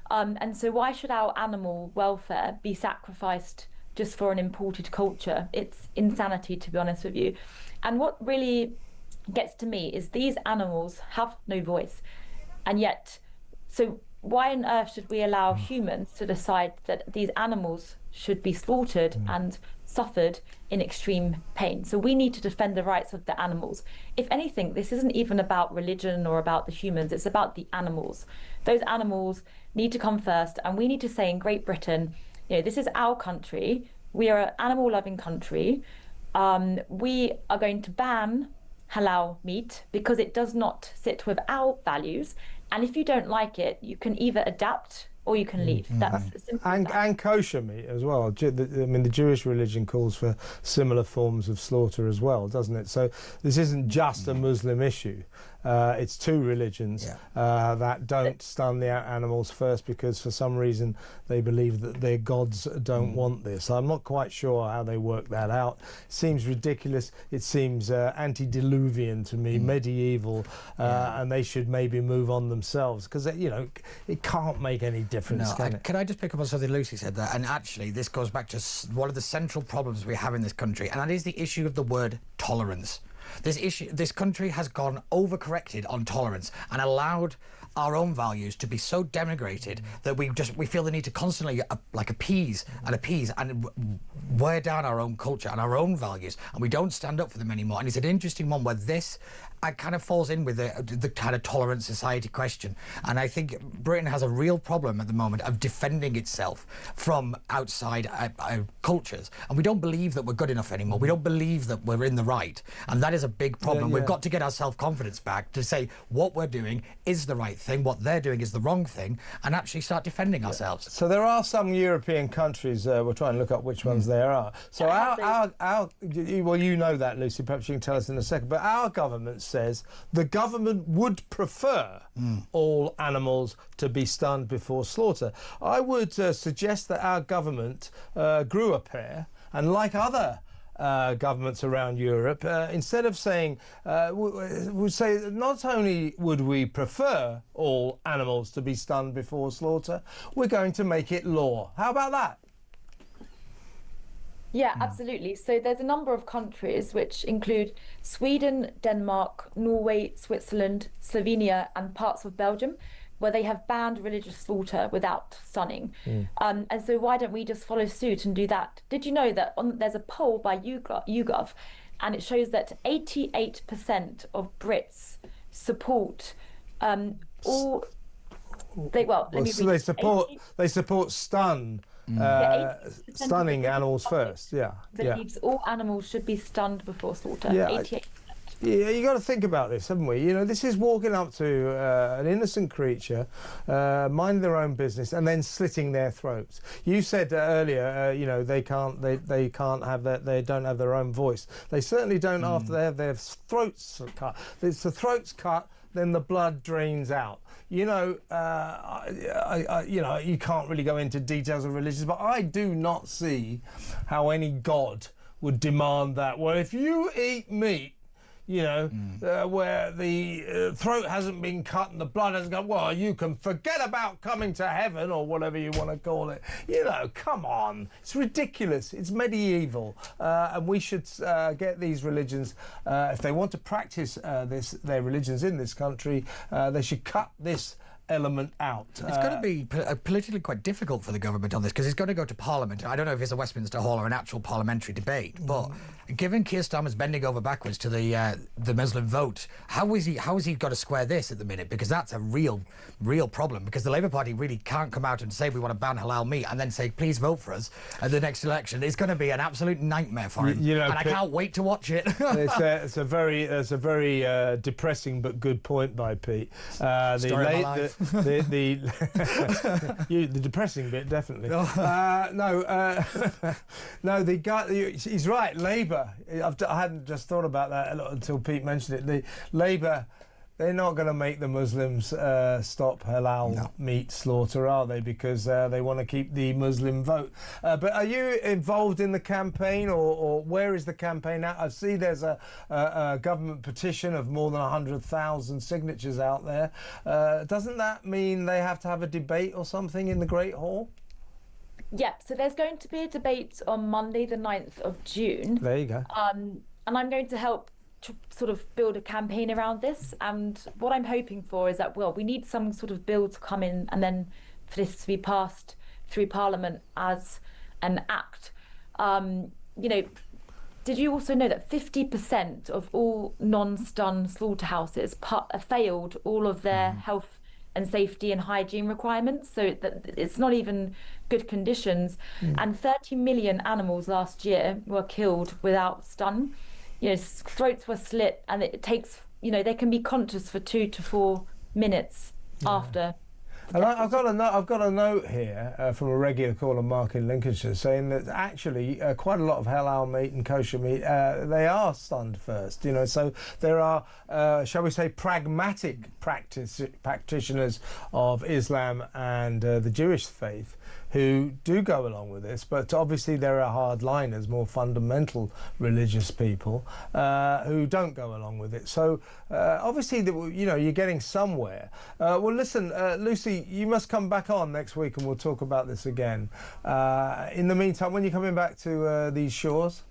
And so why should our animal welfare be sacrificed just for an imported culture? It's insanity, to be honest with you. And what really gets to me is these animals have no voice. And yet, so why on earth should we allow humans to decide that these animals should be slaughtered and suffered in extreme pain? So we need to defend the rights of the animals. If anything, this isn't even about religion or about the humans, it's about the animals. Those animals need to come first, and we need to say in Great Britain, you know, this is our country, we are an animal loving country, we are going to ban halal meat because it does not sit with our values, and if you don't like it, you can either adapt or you can leave. That's simple. And kosher meat as well. I mean, the Jewish religion calls for similar forms of slaughter as well, doesn't it? So this isn't just a Muslim issue. It's two religions that don't stun the animals first because for some reason they believe that their gods don't want this. I'm not quite sure how they work that out. It seems ridiculous. It seems antediluvian to me, medieval, and they should maybe move on themselves because, you know, it can't make any difference, can it? Can I just pick up on something Lucy said there? And actually, this goes back to one of the central problems we have in this country, and that is the issue of the word tolerance. This country has gone overcorrected on tolerance and allowed our own values to be so denigrated that we feel the need to constantly appease and wear down our own culture and our own values, and we don't stand up for them anymore. And it's an interesting one where this kind of falls in with the kind of tolerant society question. And I think Britain has a real problem at the moment of defending itself from outside cultures, and we don't believe that we're good enough anymore. We don't believe that we're in the right, and that is a big problem. We've got to get our self-confidence back to say what we're doing is the right thing, what they're doing is the wrong thing, and actually start defending ourselves. So there are some European countries, we're trying to look up which ones there are. So well, you know that, Lucy, perhaps you can tell us in a second, but our government says the government would prefer all animals to be stunned before slaughter. I would suggest that our government grew a pair, and like other governments around Europe, instead of saying, would say not only would we prefer all animals to be stunned before slaughter, we're going to make it law. How about that? Yeah, absolutely. So there's a number of countries which include Sweden, Denmark, Norway, Switzerland, Slovenia, and parts of Belgium, where they have banned religious slaughter without stunning. And so why don't we just follow suit and do that? Did you know that there's a poll by YouGov, and it shows that 88% of Brits support all. Let me read. They support stunning animals first. Believes all animals should be stunned before slaughter. Yeah, 88%. Yeah, you got to think about this, haven't we? You know, this is walking up to an innocent creature, minding their own business, and then slitting their throats. You said earlier, you know, they don't have their own voice. They certainly don't after they have their throats cut. It's the throats cut, then the blood drains out. You know, you know, you can't really go into details of religions, but I do not see how any god would demand that. Well, if you eat meat, you know, where the throat hasn't been cut and the blood hasn't gone, well, you can forget about coming to heaven or whatever you want to call it. You know, come on. It's ridiculous. It's medieval. And we should get these religions, if they want to practice their religions in this country, they should cut this element out. It's going to be politically quite difficult for the government on this because it's going to go to Parliament. I don't know if it's a Westminster Hall or an actual parliamentary debate, but given Keir Starmer's bending over backwards to the Muslim vote, how is he got to square this at the minute? Because that's a real problem. Because the Labour Party really can't come out and say we want to ban halal meat and then say please vote for us at the next election. It's going to be an absolute nightmare for him, and I can't wait to watch it. It's a very depressing but good point by Pete. The depressing bit, definitely. No, the guy. He's right. Labour. I hadn't just thought about that until Pete mentioned it. The Labour. They're not going to make the Muslims stop halal meat slaughter, are they? Because they want to keep the Muslim vote. But are you involved in the campaign, or where is the campaign at? I see there's a government petition of more than 100,000 signatures out there. Doesn't that mean they have to have a debate or something in the Great Hall? Yeah, so there's going to be a debate on Monday, the 9th of June. There you go. And I'm going to help to sort of build a campaign around this, and what I'm hoping for is that, well, we need some sort of bill to come in and then for this to be passed through Parliament as an act. You know, did you also know that 50% of all non-stun slaughterhouses failed all of their health and safety and hygiene requirements, so that it's not even good conditions, and 30 million animals last year were killed without stun. You know, throats were slit, and it takes, you know, they can be conscious for 2 to 4 minutes after. And I've got a note here from a regular caller, Mark in Lincolnshire, saying that actually quite a lot of halal meat and kosher meat, they are stunned first. You know, so there are, shall we say, pragmatic practitioners of Islam and the Jewish faith who do go along with this, but obviously there are hardliners, more fundamental religious people who don't go along with it. So obviously, you know, you're getting somewhere. Well, listen, Lucy, you must come back on next week and we'll talk about this again. In the meantime, when you're coming back to these shores?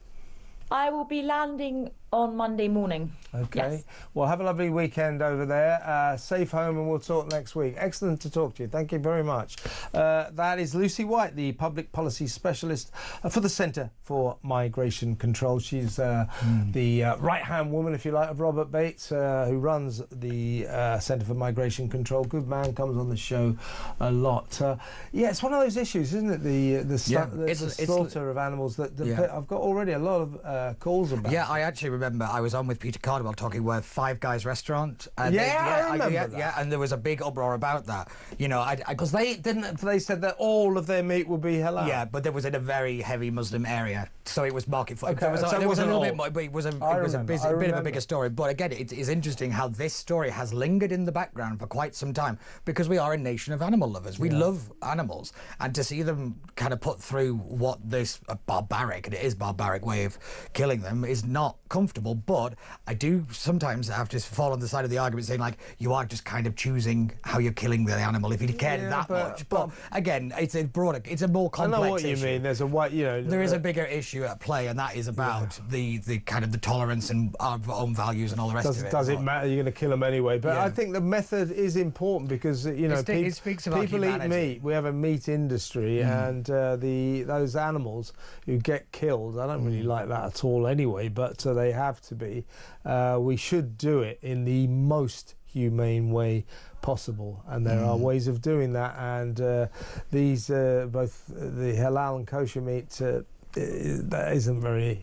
I will be landing on Monday morning. Okay. Yes. Well, have a lovely weekend over there. Safe home, and we'll talk next week. Excellent to talk to you. Thank you very much. That is Lucy White, the Public Policy Specialist for the Centre for Migration Control. She's the right-hand woman, if you like, of Robert Bates, who runs the Centre for Migration Control. Good man, comes on the show a lot. Yeah, it's one of those issues, isn't it? The slaughter of animals. I've got already a lot of calls about. Yeah, I actually remember I was on with Peter Cardwell talking with Five Guys restaurant. And I remember that. Yeah, and there was a big uproar about that. You know, because they said that all of their meat would be halal. Yeah, but there was in a very heavy Muslim area, so it was market for. Okay, there was a little bit more, but it was a bit of a bigger story. But again, it is interesting how this story has lingered in the background for quite some time because we are a nation of animal lovers. We love animals, and to see them kind of put through what this barbaric, and it is barbaric way of killing them is not comfortable. uncomfortable, but I do sometimes have to fall on the side of the argument saying, like, you are just kind of choosing how you're killing the animal if you cared that much. But again, it's a broader, it's a more complex I know what you issue. mean. There's a white, there is a bigger issue at play, and that is about the kind of the tolerance and our own values and all the rest of it. Does it matter? You're going to kill them anyway. But I think the method is important because it speaks about people humanity. eat meat. We have a meat industry, and those animals who get killed, I don't really like that at all anyway. But they have to be. We should do it in the most humane way possible, and there are ways of doing that. And these both the halal and kosher meat. That isn't very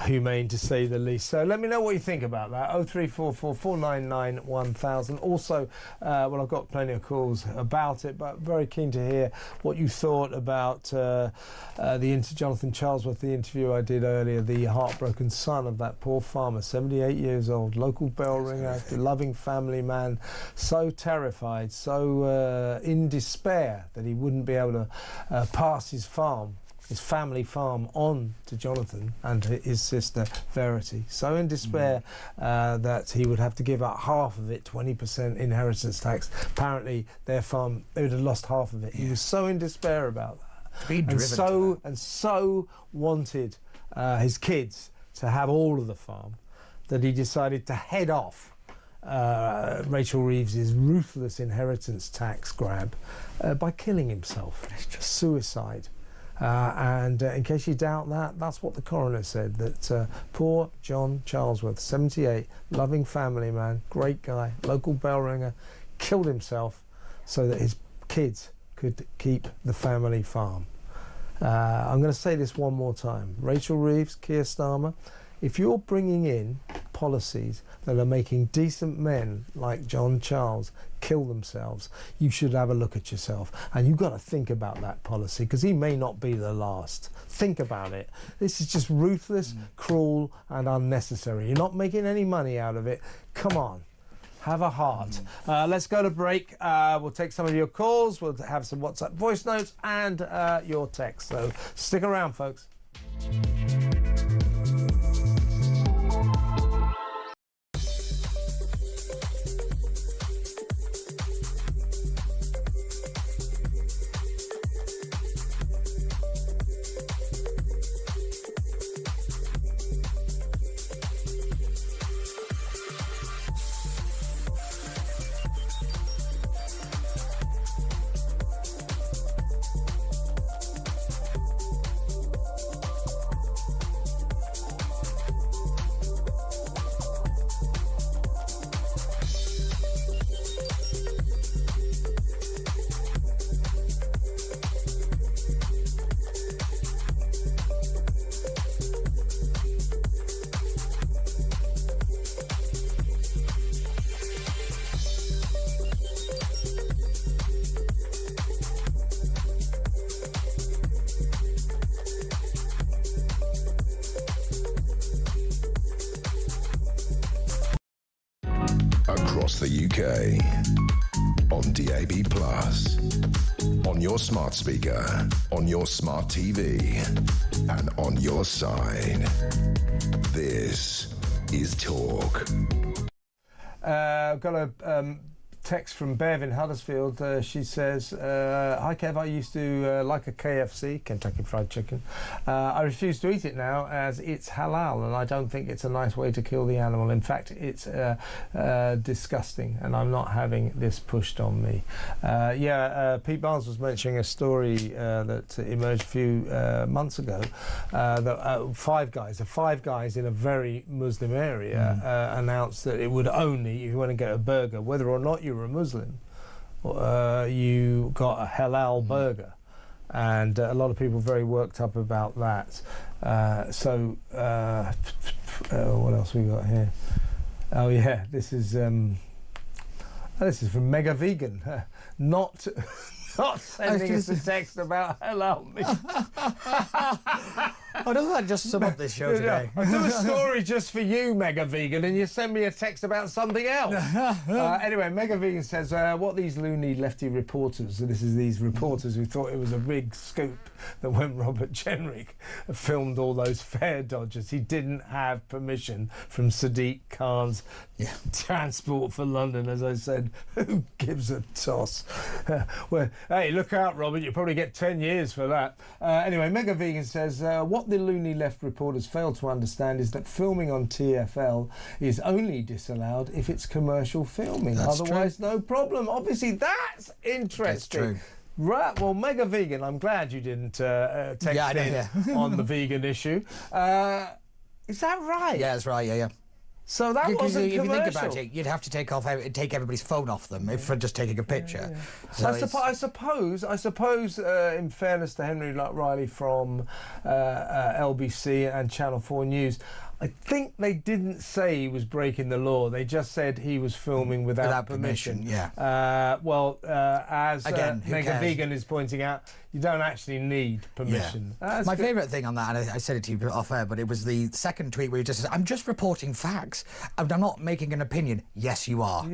humane, to say the least. So let me know what you think about that. 0344 499 1000. Also, well, I've got plenty of calls about it, but very keen to hear what you thought about Jonathan Charlesworth, the interview I did earlier, the heartbroken son of that poor farmer, 78 years old, local bell ringer, loving family man, so terrified, so in despair that he wouldn't be able to pass his family farm on to Jonathan and his sister Verity. So in despair that he would have to give up half of it, 20% inheritance tax. Apparently their farm, they would have lost half of it. He was so in despair about that. And so wanted his kids to have all of the farm that he decided to head off Rachel Reeves's ruthless inheritance tax grab by killing himself. It's just suicide. And in case you doubt that, that's what the coroner said, that poor John Charlesworth, 78, loving family man, great guy, local bell ringer, killed himself so that his kids could keep the family farm. I'm going to say this one more time. Rachel Reeves, Keir Starmer, if you're bringing in policies that are making decent men like John Charles kill themselves, you should have a look at yourself. And you've got to think about that policy, because he may not be the last. Think about it. This is just ruthless, cruel and unnecessary. You're not making any money out of it. Come on. Have a heart. Let's go to break. We'll take some of your calls. We'll have some WhatsApp voice notes and your text. So stick around, folks. Across the UK, on DAB+, on your smart speaker, on your smart TV, and on your side. This is Talk. I've got a text from Bev in Huddersfield. She says, hi Kev, I used to like a KFC, Kentucky Fried Chicken. I refuse to eat it now as it's halal, and I don't think it's a nice way to kill the animal. In fact, it's disgusting, and I'm not having this pushed on me. Pete Barnes was mentioning a story that emerged a few months ago that Five Guys in a very Muslim area announced that it would only, if you want to get a burger, whether or not you're a Muslim, you got a halal burger, and a lot of people very worked up about that. What else we got here? Oh yeah, this is from Mega Vegan. Not sending us a text about halal meat. Oh, doesn't that just sum up this show today? I do a story just for you, Mega Vegan, and you send me a text about something else. Anyway, Mega Vegan says, what these loony lefty reporters, and this is these reporters who thought it was a big scoop that when Robert Jenrick filmed all those fare dodgers, he didn't have permission from Sadiq Khan's Transport for London. As I said, who gives a toss? Well, hey, look out, Robert, you probably get 10 years for that. Anyway, Mega Vegan says, what the loony left reporters fail to understand is that filming on TfL is only disallowed if it's commercial filming. That's Otherwise, true. No problem. Obviously, that's interesting. That's true. Right, well, Mega Vegan, I'm glad you didn't text in on the vegan issue. Is that right? Yeah, that's right, yeah. So that wasn't if you commercial. think about it, you'd have to take everybody's phone off them for just taking a picture. So I suppose, in fairness to Henry Riley from LBC and Channel 4 News, I think they didn't say he was breaking the law. They just said he was filming without permission. Yeah. As Again, who Mega cares? Vegan is pointing out, you don't actually need permission. Yeah. My favourite thing on that, and I said it to you off air, but it was the second tweet where he just says, I'm just reporting facts. I'm not making an opinion. Yes, you are.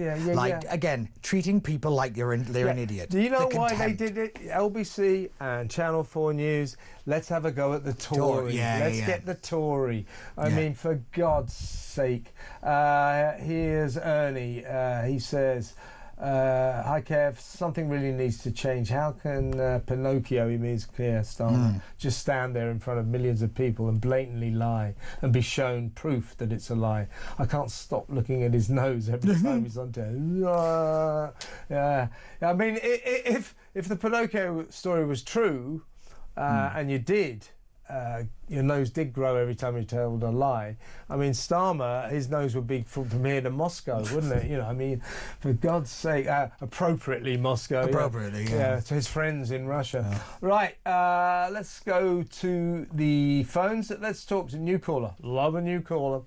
Again, treating people like they're an idiot. Do you know The why contempt. they did it? LBC and Channel 4 News, let's have a go at the Tory. Let's get the Tory. I mean, for God's sake. Here's Ernie. He says, hi Kev, something really needs to change. How can Pinocchio, he means Keir Starmer, just stand there in front of millions of people and blatantly lie and be shown proof that it's a lie? I can't stop looking at his nose every time he's on TV. I mean, if the Pinocchio story was true, and you did, your nose did grow every time you told a lie. I mean, Starmer, his nose would be from here to Moscow, wouldn't it? You know, I mean, for God's sake, appropriately Moscow. Appropriately, to his friends in Russia. Right, let's go to the phones. Let's talk to a new caller. Love a new caller.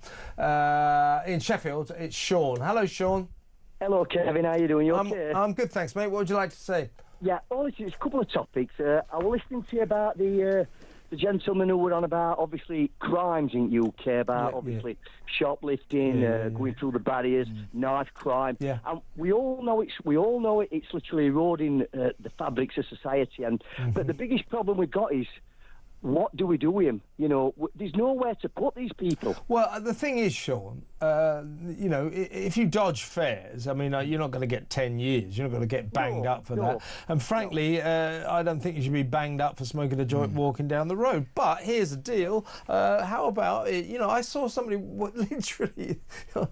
In Sheffield, it's Sean. Hello, Sean. Hello, Kevin. How you doing? You okay? I'm good, thanks, mate. What would you like to say? Yeah, it's a couple of topics. I was listening to you about the gentleman who were on about, obviously, crimes in UK, about, shoplifting, going through the barriers, knife crime. Yeah. And we all know it's literally eroding the fabrics of society. And But the biggest problem we've got is, what do we do with him? You know, there's nowhere to put these people. Well, the thing is, Sean, you know, if you dodge fares, I mean, you're not going to get 10 years. You're not going to get banged up for that. And frankly, I don't think you should be banged up for smoking a joint walking down the road. But here's the deal. How about it? You know, I saw somebody literally on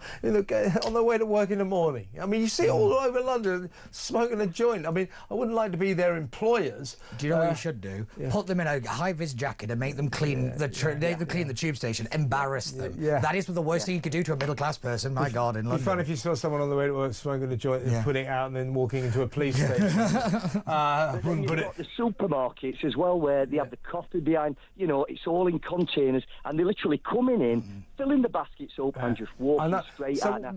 their way to work in the morning. I mean, you see it all over London smoking a joint. I mean, I wouldn't like to be their employers. Do you know what you should do? Put them in a high-vis jacket and make them clean the tube station. Embarrass them. That is the worst thing you could do to a middle-class person. My God, in London. It'd be fun if you saw someone on the way to work smoking a joint and putting it out and then walking into a police station. But then you've got the supermarkets as well, where they have the coffee behind. You know, it's all in containers, and they're literally coming in, filling the baskets up, and just walking straight out. Now,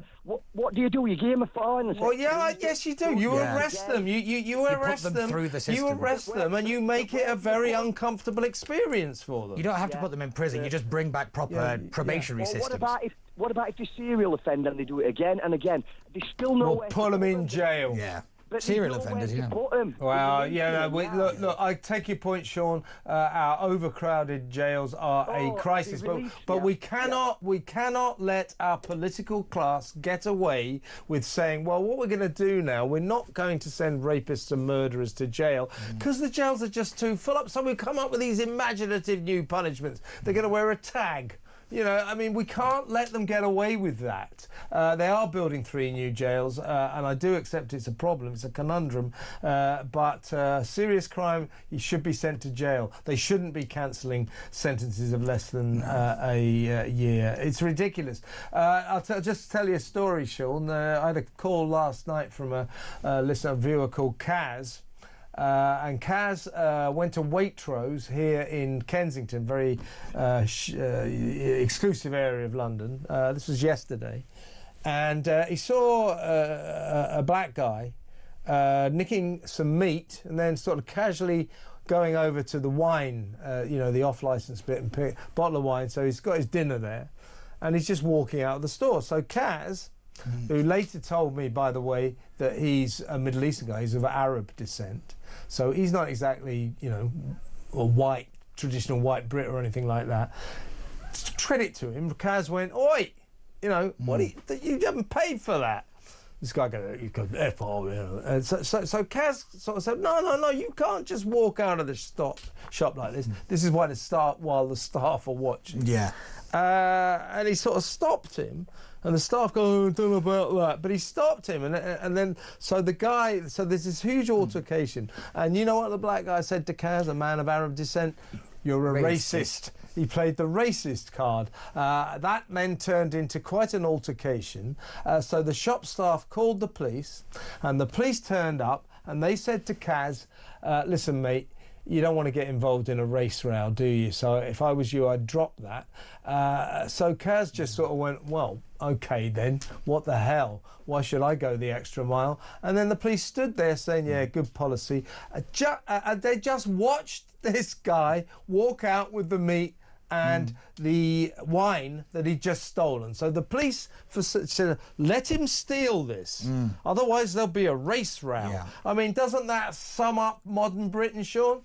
what do? You give them a fine? Well, yes, you do. You arrest them. You arrest put them through the system. You arrest them, and you make it a very uncomfortable experience for them. You don't have to put them in prison. You just bring back proper probationary systems. What about if they're serial offender and they do it again and again? There's still no way. Put them in jail. Yeah. But serial offenders, Well, look, I take your point, Sean. Our overcrowded jails are a crisis, but we cannot let our political class get away with saying, well, what we're going to do now, we're not going to send rapists and murderers to jail because the jails are just too full up. So we come up with these imaginative new punishments. They're going to wear a tag. You know, I mean, we can't let them get away with that. They are building 3 new jails, and I do accept it's a problem, it's a conundrum, but serious crime, you should be sent to jail. They shouldn't be cancelling sentences of less than a year. It's ridiculous. I'll just tell you a story, Sean. I had a call last night from a listener, viewer called Kaz. And Kaz went to Waitrose here in Kensington, very exclusive area of London. This was yesterday. And he saw a black guy nicking some meat and then sort of casually going over to the wine, the off-license bit, and pick a bottle of wine. So he's got his dinner there, and he's just walking out of the store. So Kaz, who later told me, by the way, that he's a Middle Eastern guy, he's of Arab descent, so he's not exactly, a traditional white Brit or anything like that. Credit to him, Kaz went, "Oi, what? You haven't paid for that." This guy goes, F off, And so Kaz sort of said, no, you can't just walk out of the shop like this. This is while the staff are watching. Yeah. And he sort of stopped him, and the staff go, I don't know about that. But he stopped him, and then, so there's this huge altercation. And you know what the black guy said to Kaz, a man of Arab descent? You're a racist. He played the racist card. That then turned into quite an altercation. So the shop staff called the police, and the police turned up, and they said to Kaz, listen, mate, you don't want to get involved in a race row, do you? So if I was you, I'd drop that. So Kaz just sort of went, well, okay then, what the hell? Why should I go the extra mile? And then the police stood there saying, yeah, good policy. They just watched this guy walk out with the meat and the wine that he'd just stolen. So the police said, let him steal this. Otherwise there'll be a race row. Yeah. I mean, doesn't that sum up modern Britain, Sean?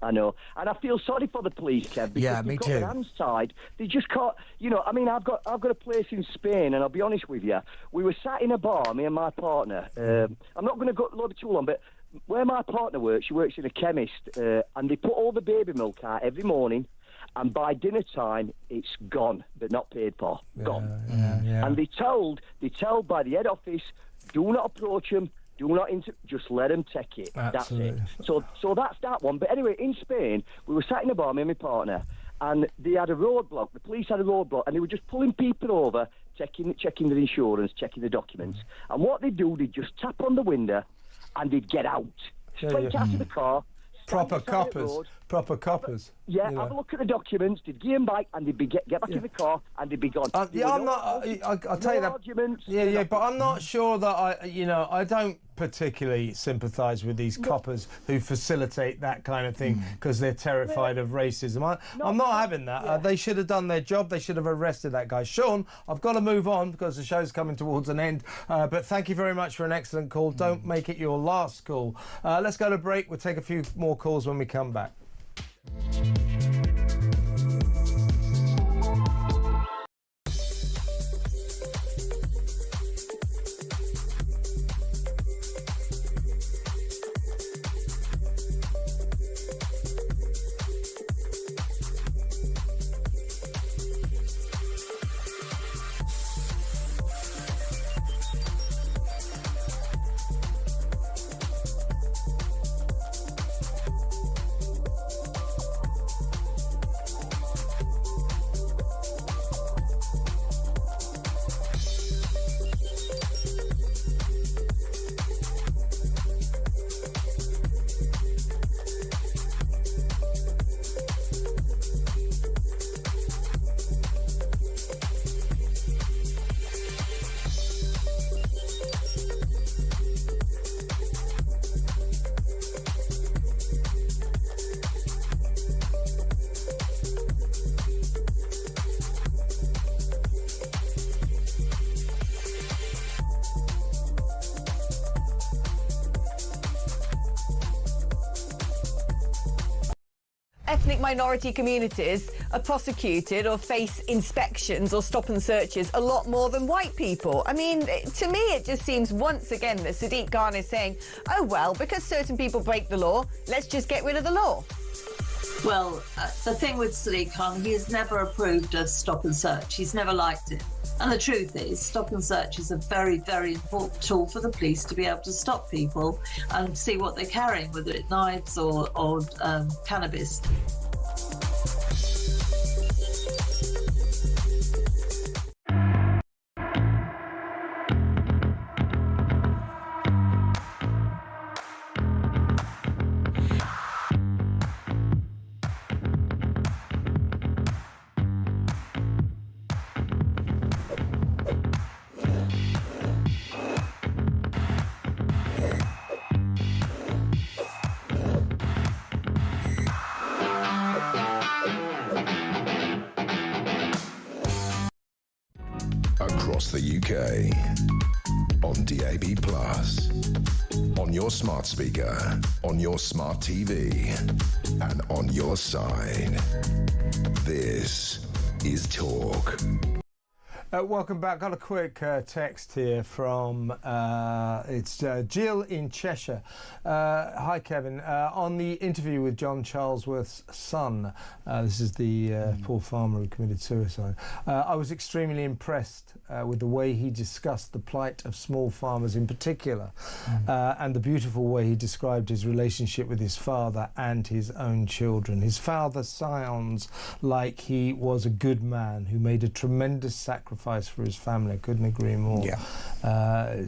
I know, and I feel sorry for the police, Kev, because Yeah, me they've got too. their hands tied. They just can't, I've got a place in Spain, and I'll be honest with you, we were sat in a bar, me and my partner. I'm not going to go load it too long, but where my partner works, she works in a chemist, and they put all the baby milk out every morning, and by dinner time, it's gone, but not paid for. Gone. Yeah. And they told by the head office, do not approach them. Do not just let them take it. Absolutely. That's it. So that's that one. But anyway, in Spain, we were sat in a bar, me and my partner, and they had a roadblock. The police had a roadblock, and they were just pulling people over, checking their insurance, checking the documents. And what they do, they'd just tap on the window, and they'd get out. Straight out of the car. Proper coppers. Yeah, have a look at the documents. They'd give them back, and they'd get back in the car, and they'd be gone. I'll tell you that. Arguments. Yeah, but I'm not sure that I don't particularly sympathise with these coppers who facilitate that kind of thing because they're terrified of racism. I'm not having that. Yeah. They should have done their job. They should have arrested that guy. Sean, I've got to move on because the show's coming towards an end. But thank you very much for an excellent call. Don't make it your last call. Let's go to break. We'll take a few more calls when we come back. Ethnic minority communities are prosecuted or face inspections or stop and searches a lot more than white people. I mean, to me, it just seems once again that Sadiq Khan is saying, oh, well, because certain people break the law, let's just get rid of the law. Well, the thing with Sadiq Khan, he has never approved of stop and search. He's never liked it. And the truth is, stop and search is a very, very important tool for the police to be able to stop people and see what they're carrying, whether it's knives or cannabis. across the UK. On DAB+, on your smart speaker, on your smart TV, and on your side. This is Talk. Welcome back. Got a quick text here from it's Jill in Cheshire. Hi, Kevin. On the interview with John Charlesworth's son, this is the poor farmer who committed suicide. I was extremely impressed with the way he discussed the plight of small farmers in particular, and the beautiful way he described his relationship with his father and his own children. His father sounds like he was a good man who made a tremendous sacrifice for his family. I couldn't agree more.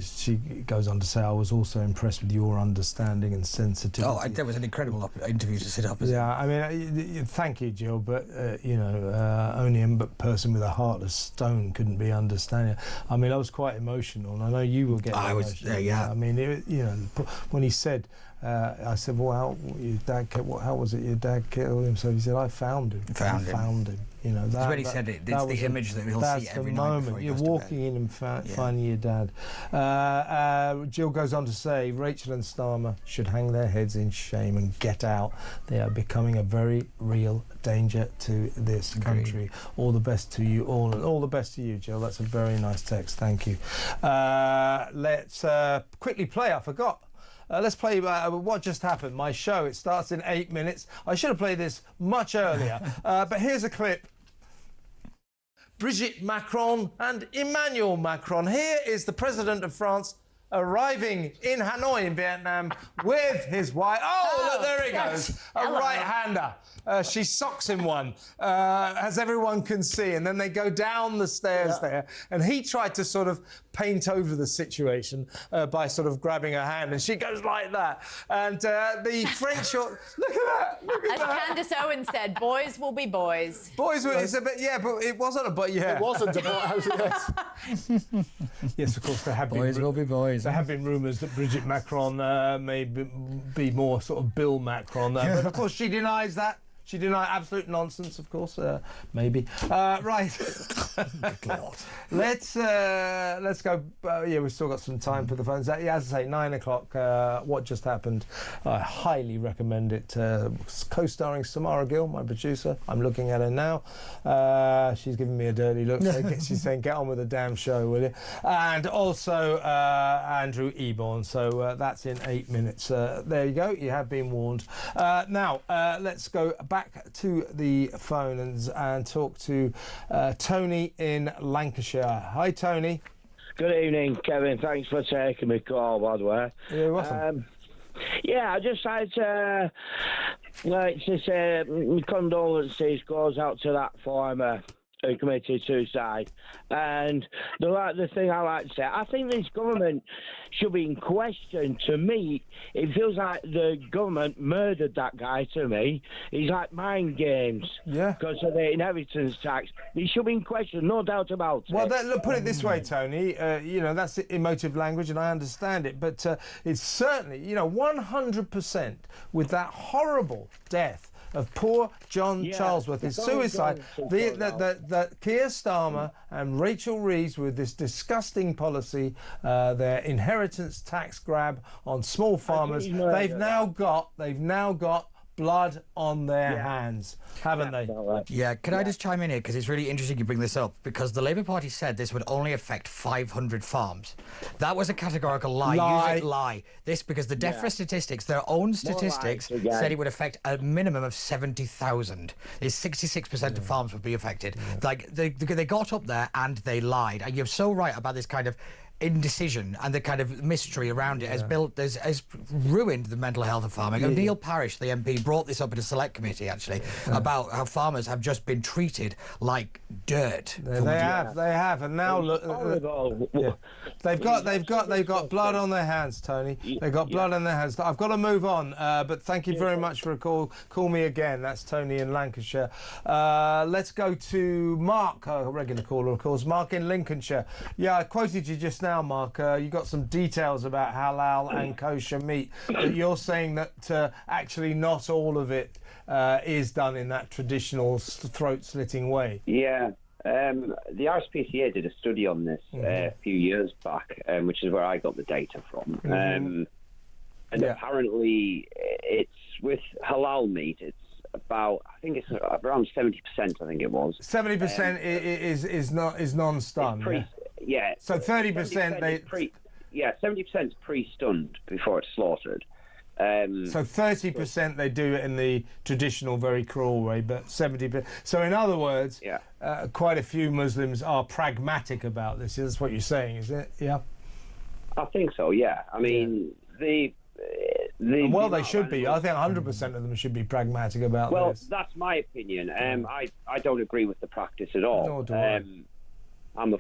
She goes on to say, I was also impressed with your understanding and sensitivity. Oh, there was an incredible interview to sit up. I mean, thank you, Jill, but you know, only a person with a heart of stone couldn't be understanding. I mean, I was quite emotional, and I know you were getting emotional. I mean, you know, when he said, I said, well, how was it your dad killed him? So he said, I found him. Found him. You know, when he said it, it's the image that he'll see every night before he You're goes to walking in and finding your dad. Jill goes on to say, Rachel and Starmer should hang their heads in shame and get out. They are becoming a very real danger to this country. All the best to you all, and all the best to you, Jill. That's a very nice text. Thank you. Let's quickly play. I forgot. Let's play What Just Happened, my show. It starts in 8 minutes. I should have played this much earlier, but here's a clip. Brigitte Macron and Emmanuel Macron. Here is the President of France arriving in Hanoi in Vietnam with his wife. Oh, look, there he goes. A right-hander. She socks him one, as everyone can see, and then they go down the stairs there, and he tried to sort of paint over the situation by sort of grabbing her hand, and she goes like that. And the French... Look at that! As Candace Owens said, boys will be boys. Boys will... but it wasn't a but, yeah. It wasn't a but, yes. Yes, of course, there have been... Boys will be boys. There have been rumours that Brigitte Macron may be more sort of Bill Macron, but of course she denies that. She denied absolute nonsense, of course. Maybe. Right. Let's go. We've still got some time for the phones. As I say, 9 o'clock. What Just Happened? I highly recommend it. Co-starring Samara Gill, my producer. I'm looking at her now. She's giving me a dirty look. So she's saying, "Get on with the damn show, will you?" And also Andrew Eborn. So that's in 8 minutes. There you go. You have been warned. Now let's go back to the phone and talk to Tony in Lancashire. Hi, Tony. Good evening, Kevin. Thanks for taking my call, by the way. You're welcome. I just had to say my condolences goes out to that farmer who committed suicide. And the thing I like to say, I think this government should be in question. To me, it feels like the government murdered that guy. To me, he's like mind games. Yeah. Because of the inheritance tax. He should be in question, no doubt about it. Well, look, put it this way, Tony. That's emotive language, and I understand it. But it's certainly, 100% with that horrible death of poor John Charlesworth, his suicide, that Keir Starmer and Rachel Reeves, with this disgusting policy, their inheritance tax grab on small farmers, they've now got blood on their hands, haven't they? Yeah, can I just chime in here, because it's really interesting you bring this up, because the Labour Party said this would only affect 500 farms. That was a categorical lie. This, because the DEFRA statistics, their own statistics, said it would affect a minimum of 70,000. 66% of farms would be affected. Like, they got up there and they lied. And you're so right about this kind of indecision and the kind of mystery around it has ruined the mental health of farming. Neil Parish, the MP, brought this up in a select committee actually about how farmers have just been treated like dirt. They have, and now look, they've got blood on their hands, Tony. They've got blood on their hands. I've got to move on, but thank you very much for a call. Call me again. That's Tony in Lancashire. Let's go to Mark, a regular caller, of course. Mark in Lincolnshire. Yeah, I quoted you just now, Mark. You got some details about halal and kosher meat, but you're saying that actually not all of it is done in that traditional throat-slitting way. Yeah. The RSPCA did a study on this a few years back, which is where I got the data from. And apparently, it's with halal meat. It's about, I think it's around 70%. I think it was 70% is non-stun. Yeah. So 30% they. 70% is pre-stunned before it's slaughtered. So 30% they do it in the traditional, very cruel way, but 70%. So in other words, quite a few Muslims are pragmatic about this. That's what you're saying, is it? Yeah. I think so. Yeah. I mean, they should be. I think 100% of them should be pragmatic about this. Well, that's my opinion. I don't agree with the practice at all. Nor do I. I'm a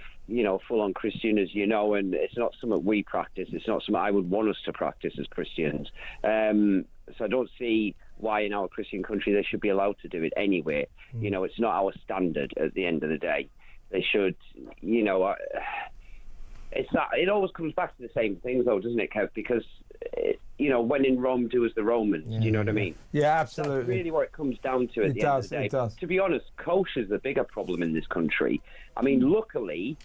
full-on Christian, as you know, and it's not something we practice. It's not something I would want us to practice as Christians. So I don't see why in our Christian country they should be allowed to do it anyway. It's not our standard at the end of the day. They should, it's that. It always comes back to the same thing, though, doesn't it, Kev? Because when in Rome, do as the Romans. Do you know what I mean? Yeah, absolutely. That's really what it comes down to at the end of the day. It does. To be honest, kosher is the bigger problem in this country. I mean, luckily,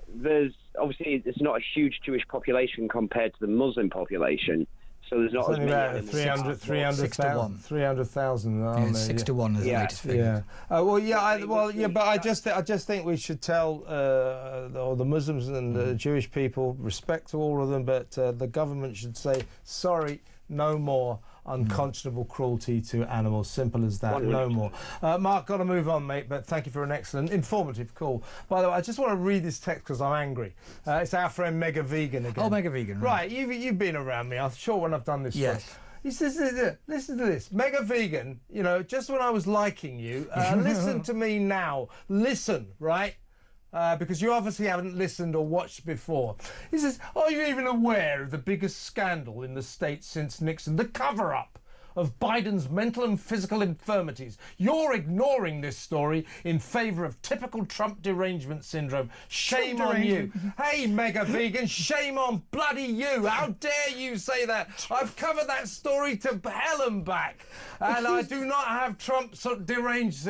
there's not a huge Jewish population compared to the Muslim population. So there's not as many animals. 300,000. Yeah, 6 to 1 is the latest figure. But I just think we should tell the Muslims and the Jewish people, respect to all of them, but the government should say, sorry, no more unconscionable cruelty to animals. Simple as that. 100%. No more. Mark, got to move on, mate, but thank you for an excellent, informative call. By the way, I just want to read this text because I'm angry. It's our friend Mega Vegan again. Oh, Mega Vegan. Right, you've been around me, I'm sure, when I've done this. Yes. Stuff. He says, listen to this. Mega Vegan, just when I was liking you, listen to me now. Listen, right? Because you obviously haven't listened or watched before. He says, are you even aware of the biggest scandal in the States since Nixon? The cover-up of Biden's mental and physical infirmities. You're ignoring this story in favour of typical Trump derangement syndrome. Shame on you. Hey, Mega Vegan, shame on bloody you. How dare you say that? I've covered that story to hell and back. And I do not have Trump deranged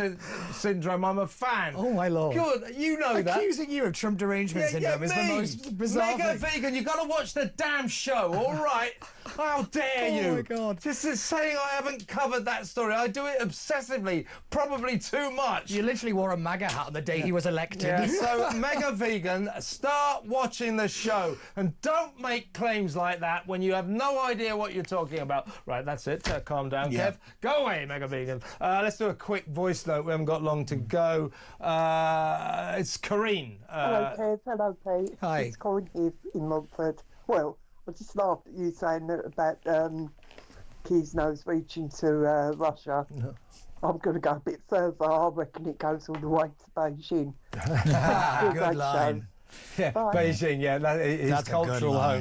syndrome. I'm a fan. Oh, my Lord. Good, you know that. Accusing you of Trump derangement syndrome is the most bizarre Mega thing. Vegan, you've got to watch the damn show, all right? How dare you? Oh, my God. Just saying I haven't covered that story. I do it obsessively, probably too much. You literally wore a MAGA hat on the day he was elected. Yeah, so Mega Vegan, start watching the show and don't make claims like that when you have no idea what you're talking about. Right, that's it. Calm down, Kev. Go away, Mega Vegan. Let's do a quick voice note. We haven't got long to go. It's Corrine. Hello, Kev. Hello, Pete. Hi. It's Corrine here in Montford. Well, I just laughed at you saying that about Key's nose reaching to Russia. No. I'm going to go a bit further. I reckon it goes all the way to Beijing. Good line. Yeah, Beijing, yeah, that is cultural home.